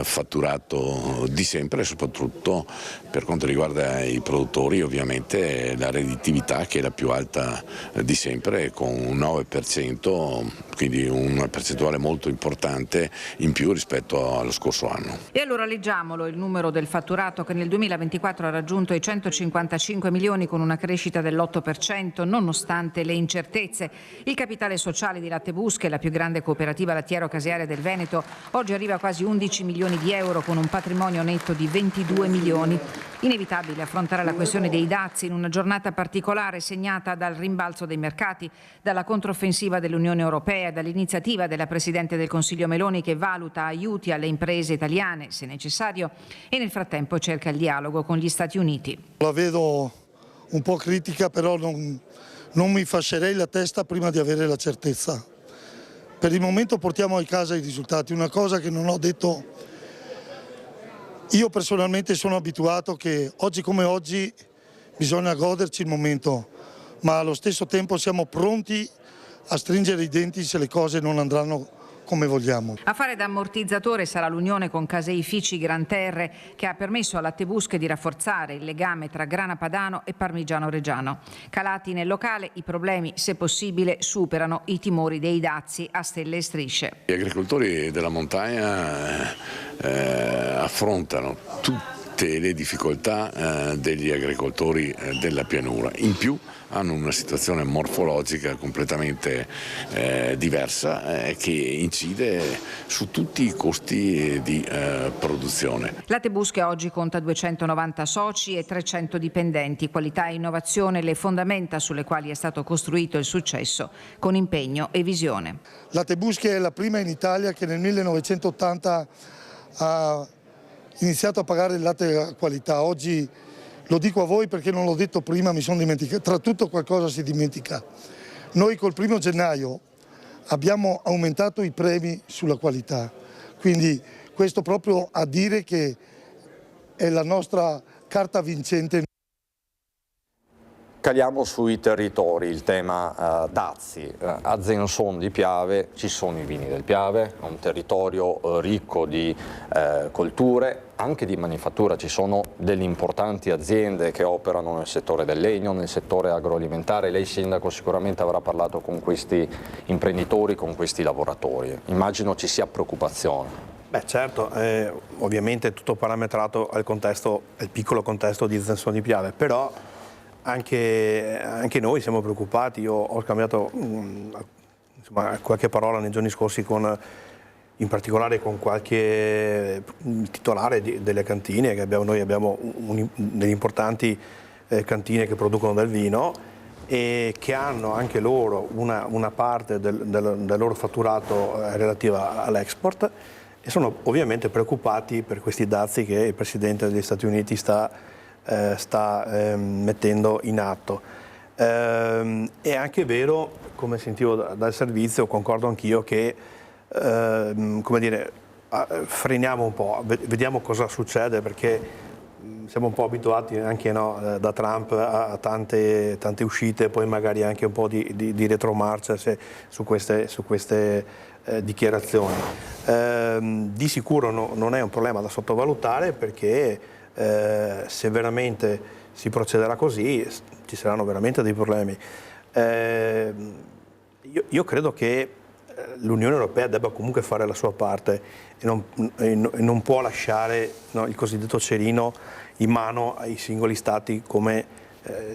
fatturato di sempre, soprattutto per quanto riguarda i produttori, ovviamente la redditività che è la più alta di sempre, con un 9%, quindi una percentuale molto importante in più rispetto allo scorso anno. E allora leggiamolo il numero del fatturato che nel 2024 ha raggiunto i 155 milioni con una crescita dell'8% nonostante le incertezze. Il capitale sociale di Lattebusche, la più grande cooperativa lattiero-casearia del Veneto, oggi arriva a quasi 11 milioni di euro con un patrimonio netto di 22 milioni. Inevitabile affrontare la questione dei dazi in una giornata particolare segnata dal rimbalzo dei mercati, dalla controffensiva dell'Unione Europea, dall'iniziativa della Presidente del Consiglio Meloni che valuta aiuti alle imprese italiane, se necessario, e nel frattempo cerca il dialogo con gli Stati Uniti. La vedo un po' critica, però non mi fascerei la testa prima di avere la certezza. Per il momento portiamo a casa i risultati. Una cosa che non ho detto, io personalmente sono abituato che oggi come oggi bisogna goderci il momento, ma allo stesso tempo siamo pronti a stringere i denti se le cose non andranno come vogliamo. A fare da ammortizzatore sarà l'unione con Caseifici Gran Terre, che ha permesso a Lattebusche di rafforzare il legame tra Grana Padano e Parmigiano Reggiano. Calati nel locale, i problemi, se possibile, superano i timori dei dazi a stelle e strisce. Gli agricoltori della montagna affrontano tutte le difficoltà degli agricoltori della pianura. In più hanno una situazione morfologica completamente diversa che incide su tutti i costi di produzione. Lattebusche oggi conta 290 soci e 300 dipendenti. Qualità e innovazione le fondamenta sulle quali è stato costruito il successo, con impegno e visione. Lattebusche è la prima in Italia che nel 1980 ha iniziato a pagare il latte a qualità. Oggi lo dico a voi perché non l'ho detto prima, mi sono dimenticato, tra tutto qualcosa si dimentica. Noi col 1° gennaio abbiamo aumentato i premi sulla qualità, quindi questo proprio a dire che è la nostra carta vincente. Caliamo sui territori, il tema dazi. A Zenson di Piave ci sono i vini del Piave, è un territorio ricco di colture, anche di manifattura. Ci sono delle importanti aziende che operano nel settore del legno, nel settore agroalimentare. Lei, sindaco, sicuramente avrà parlato con questi imprenditori, con questi lavoratori. Immagino ci sia preoccupazione. Beh certo, ovviamente è tutto parametrato al contesto, al piccolo contesto di Zenson di Piave, però anche noi siamo preoccupati. Io ho scambiato insomma, qualche parola nei giorni scorsi in particolare con qualche titolare delle cantine, che noi abbiamo delle importanti cantine che producono del vino e che hanno anche loro una parte del loro fatturato relativa all'export, e sono ovviamente preoccupati per questi dazi che il Presidente degli Stati Uniti sta mettendo in atto. È anche vero, come sentivo dal servizio, concordo anch'io, che come dire, freniamo un po', vediamo cosa succede, perché siamo un po' abituati anche da Trump a tante uscite, poi magari anche un po' di retromarcia su queste dichiarazioni. Di sicuro non è un problema da sottovalutare, perché se veramente si procederà così ci saranno veramente dei problemi. Io credo che l'Unione Europea debba comunque fare la sua parte e non può lasciare il cosiddetto cerino in mano ai singoli stati, come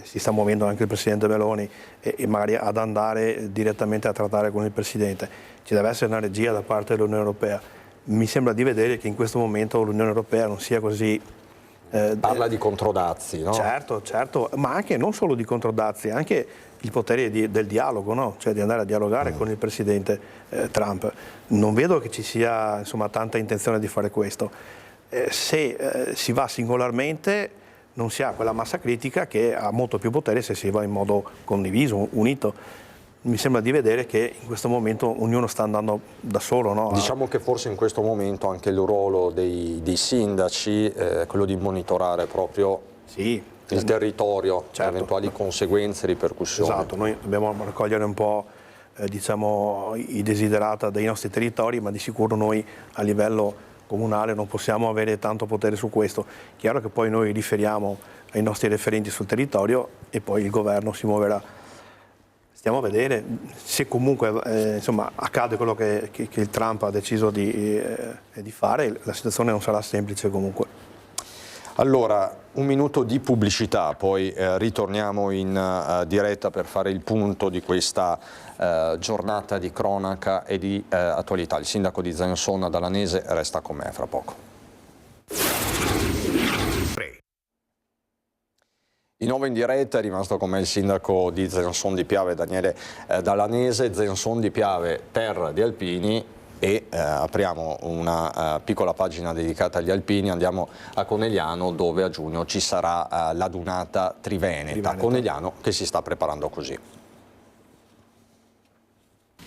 si sta muovendo anche il Presidente Meloni, e magari ad andare direttamente a trattare con il Presidente. Ci deve essere una regia da parte dell'Unione Europea, mi sembra di vedere che in questo momento l'Unione Europea non sia così... Parla di controdazi, no? Certo, certo, ma anche non solo di controdazi, anche il potere del dialogo, no? Cioè di andare a dialogare con il presidente Trump. Non vedo che ci sia insomma tanta intenzione di fare questo. Se si va singolarmente non si ha quella massa critica che ha molto più potere se si va in modo condiviso, unito. Mi sembra di vedere che in questo momento ognuno sta andando da solo. No? Diciamo che forse in questo momento anche il ruolo dei sindaci è quello di monitorare proprio il territorio, certo, eventuali conseguenze e ripercussioni. Esatto, noi dobbiamo raccogliere un po' diciamo, i desiderata dei nostri territori, ma di sicuro noi a livello comunale non possiamo avere tanto potere su questo. Chiaro che poi noi riferiamo ai nostri referenti sul territorio e poi il governo si muoverà. Stiamo a vedere se comunque insomma, accade quello che il Trump ha deciso di fare, la situazione non sarà semplice comunque. Allora, un minuto di pubblicità, poi ritorniamo in diretta per fare il punto di questa giornata di cronaca e di attualità. Il sindaco di Zensona Dalanese resta con me fra poco. Di nuovo in diretta è rimasto con me il sindaco di Zensona di Piave, Daniele Dalanese. Zensona di Piave, terra di alpini, e apriamo una piccola pagina dedicata agli alpini. Andiamo a Conegliano, dove a giugno ci sarà la Dunata Triveneta. Conegliano che si sta preparando così.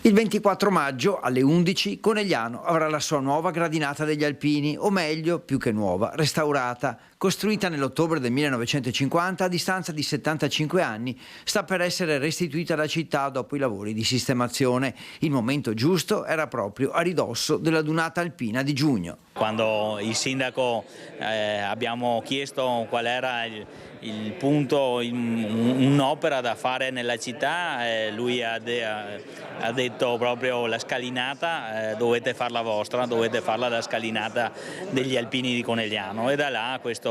Il 24 maggio alle 11 Conegliano avrà la sua nuova gradinata degli alpini, o meglio, più che nuova, restaurata. Costruita nell'ottobre del 1950, a distanza di 75 anni, sta per essere restituita alla città dopo i lavori di sistemazione. Il momento giusto era proprio a ridosso della Dunata Alpina di giugno. Quando il sindaco abbiamo chiesto qual era il punto, un'opera da fare nella città, lui ha detto proprio la scalinata, dovete farla vostra, dovete farla la scalinata degli alpini di Conegliano, e da là questo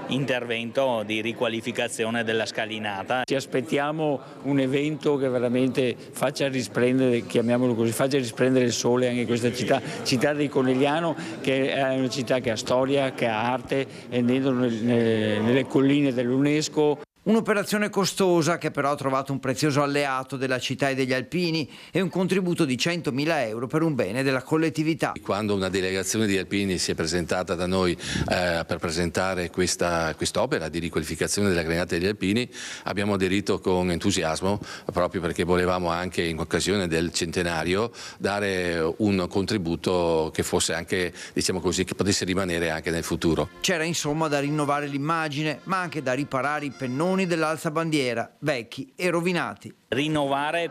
intervento di riqualificazione della scalinata. Ci aspettiamo un evento che veramente faccia risplendere, chiamiamolo così, faccia risplendere il sole anche in questa città di Conegliano, che è una città che ha storia, che ha arte, è dentro nelle colline dell'UNESCO. Un'operazione costosa che però ha trovato un prezioso alleato della città e degli alpini e un contributo di 100.000 euro per un bene della collettività. Quando una delegazione di alpini si è presentata da noi per presentare quest'opera di riqualificazione della gradinata degli alpini, abbiamo aderito con entusiasmo, proprio perché volevamo anche in occasione del centenario dare un contributo che fosse anche, diciamo così, che potesse rimanere anche nel futuro. C'era insomma da rinnovare l'immagine, ma anche da riparare i pennoni dell'alzabandiera, vecchi e rovinati. Rinnovare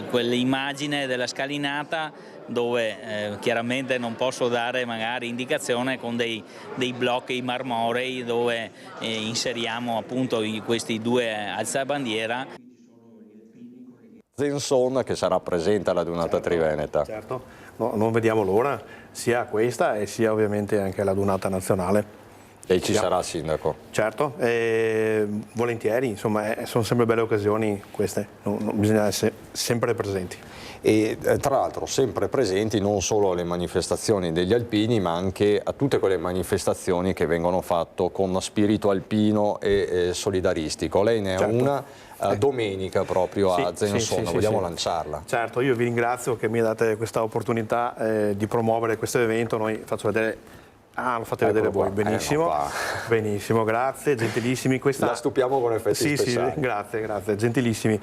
quell'immagine della scalinata, dove chiaramente non posso dare magari indicazione con dei blocchi marmorei dove inseriamo appunto questi due alzabandiera. Zensona che sarà presente alla Dunata Triveneta. Certo, no, non vediamo l'ora, sia questa e sia ovviamente anche la Dunata Nazionale. E ci sarà, sindaco? Certo, volentieri, insomma sono sempre belle occasioni queste, bisogna essere sempre presenti. E tra l'altro sempre presenti non solo alle manifestazioni degli alpini, ma anche a tutte quelle manifestazioni che vengono fatte con spirito alpino e solidaristico. Lei ne ha una domenica proprio a Zensona, vogliamo lanciarla? Certo, io vi ringrazio che mi date questa opportunità di promuovere questo evento. Noi faccio vedere... lo fate vedere voi, benissimo, benissimo, grazie, gentilissimi. La stupiamo con effetti speciali. Sì, grazie, gentilissimi.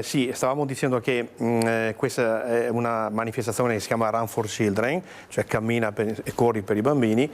Sì, stavamo dicendo che questa è una manifestazione che si chiama Run for Children, cioè cammina e corri per i bambini.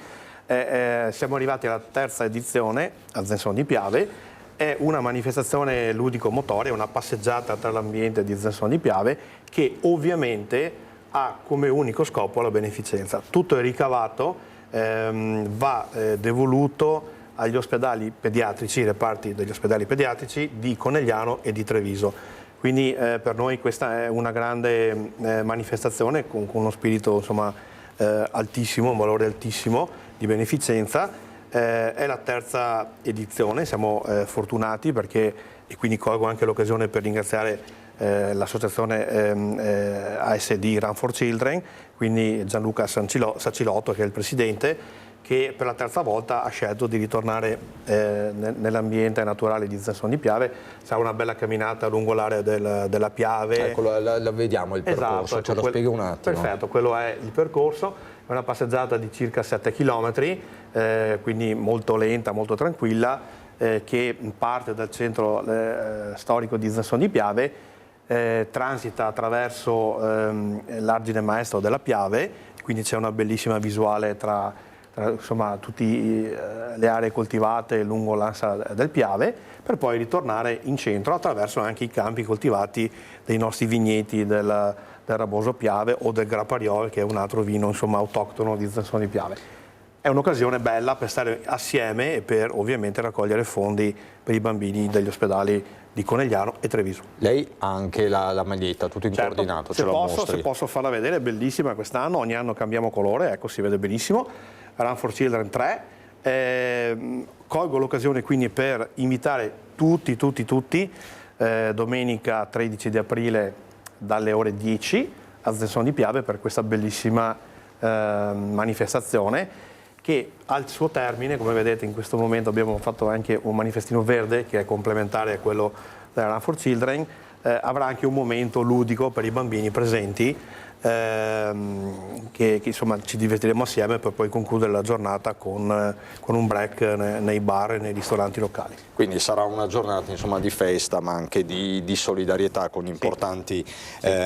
Siamo arrivati alla terza edizione a Zensona di Piave. È una manifestazione ludico-motoria, una passeggiata tra l'ambiente di Zensona di Piave che ovviamente ha come unico scopo la beneficenza. Tutto è ricavato, va devoluto agli ospedali pediatrici, i reparti degli ospedali pediatrici di Conegliano e di Treviso. Quindi per noi questa è una grande manifestazione con uno spirito insomma, altissimo, un valore altissimo di beneficenza. È la terza edizione, siamo fortunati perché, e quindi colgo anche l'occasione per ringraziare l'associazione ASD Run for Children, quindi Gianluca Sacilotto, che è il presidente, che per la terza volta ha scelto di ritornare nell'ambiente naturale di Zensone di Piave. Sarà una bella camminata lungo l'area della Piave. Ecco, la vediamo il percorso, esatto, ce lo spieghi un attimo. Perfetto, quello è il percorso, è una passeggiata di circa 7 km, quindi molto lenta, molto tranquilla, che parte dal centro storico di Zensone di Piave, transita attraverso l'argine maestro della Piave, quindi c'è una bellissima visuale tra insomma, tutte le aree coltivate lungo l'ansa del Piave, per poi ritornare in centro attraverso anche i campi coltivati dei nostri vigneti del Raboso Piave o del Grappariol, che è un altro vino, insomma, autoctono di Zensone di Piave. È un'occasione bella per stare assieme e per ovviamente raccogliere fondi per i bambini degli ospedali di Conegliano e Treviso. Lei ha anche la maglietta, tutto in coordinato, ce la mostri? Se posso farla vedere, è bellissima quest'anno, ogni anno cambiamo colore, ecco, si vede benissimo. Run for Children 3. Colgo l'occasione quindi per invitare tutti, domenica 13 di aprile dalle ore 10 a Zensone di Piave per questa bellissima manifestazione, che al suo termine, come vedete in questo momento abbiamo fatto anche un manifestino verde che è complementare a quello della Run for Children, avrà anche un momento ludico per i bambini presenti, che insomma ci divertiremo assieme per poi concludere la giornata con un break nei bar e nei ristoranti locali. Quindi sarà una giornata, insomma, di festa ma anche di solidarietà con importanti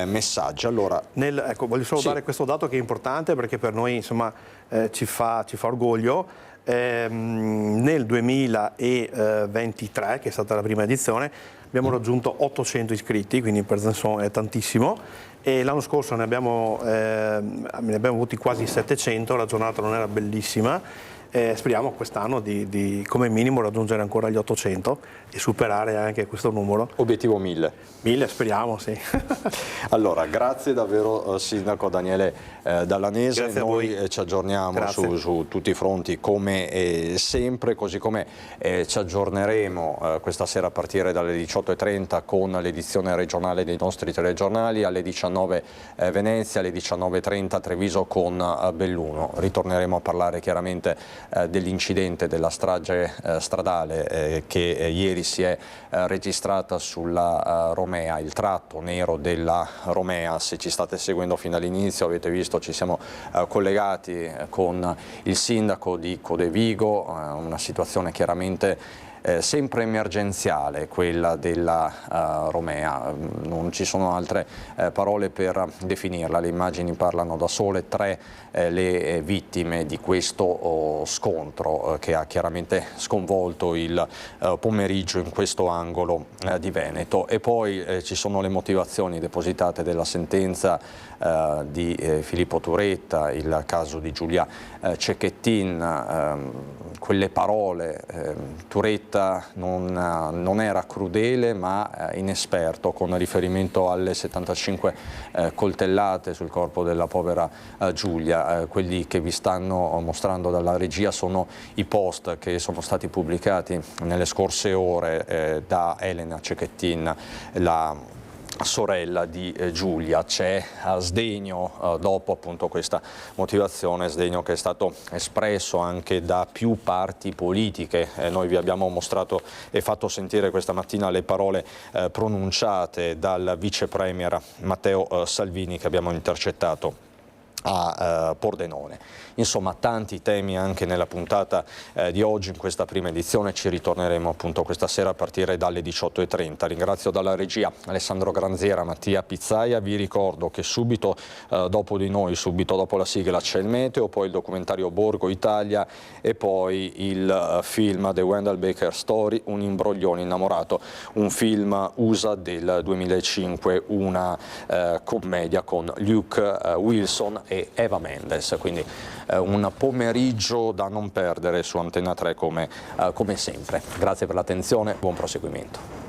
messaggi. Allora, ecco, voglio solo dare questo dato che è importante perché per noi, insomma, ci fa orgoglio. Nel 2023, che è stata la prima edizione, abbiamo raggiunto 800 iscritti, quindi per Zensone è tantissimo, e l'anno scorso ne abbiamo avuti quasi 700, la giornata non era bellissima. Speriamo quest'anno di come minimo raggiungere ancora gli 800 e superare anche questo numero. Obiettivo 1000. 1000 speriamo, sì. Allora, grazie davvero Sindaco Daniele Dallanese, noi ci aggiorniamo su tutti i fronti come sempre, così come ci aggiorneremo questa sera a partire dalle 18:30 con l'edizione regionale dei nostri telegiornali, alle 19 Venezia, alle 19:30 Treviso con Belluno. Ritorneremo a parlare chiaramente dell'incidente, della strage stradale che ieri si è registrata sulla Romea, il tratto nero della Romea. Se ci state seguendo fino all'inizio avete visto, ci siamo collegati con il sindaco di Codevigo, una situazione chiaramente sempre emergenziale, quella della Romea, non ci sono altre parole per definirla, le immagini parlano da sole, 3 le vittime di questo scontro che ha chiaramente sconvolto il pomeriggio in questo angolo di Veneto. E poi ci sono le motivazioni depositate della sentenza di Filippo Turetta, il caso di Giulia Cecchettin, quelle parole, Turetta non era crudele ma inesperto, con riferimento alle 75 coltellate sul corpo della povera Giulia. Quelli che vi stanno mostrando dalla regia sono i post che sono stati pubblicati nelle scorse ore da Elena Cecchettin, la sorella di Giulia. C'è sdegno dopo appunto questa motivazione, sdegno che è stato espresso anche da più parti politiche. Noi vi abbiamo mostrato e fatto sentire questa mattina le parole pronunciate dal vice premier Matteo Salvini, che abbiamo intercettato a Pordenone. Insomma, tanti temi anche nella puntata di oggi, in questa prima edizione. Ci ritorneremo appunto questa sera a partire dalle 18:30. Ringrazio dalla regia Alessandro Granziera, Mattia Pizzaia. Vi ricordo che subito dopo di noi, subito dopo la sigla, c'è il meteo, poi il documentario Borgo Italia e poi il film The Wendell Baker Story, un imbroglione innamorato, un film USA del 2005, una commedia con Luke Wilson e Eva Mendes, quindi un pomeriggio da non perdere su Antenna 3 come sempre. Grazie per l'attenzione, buon proseguimento.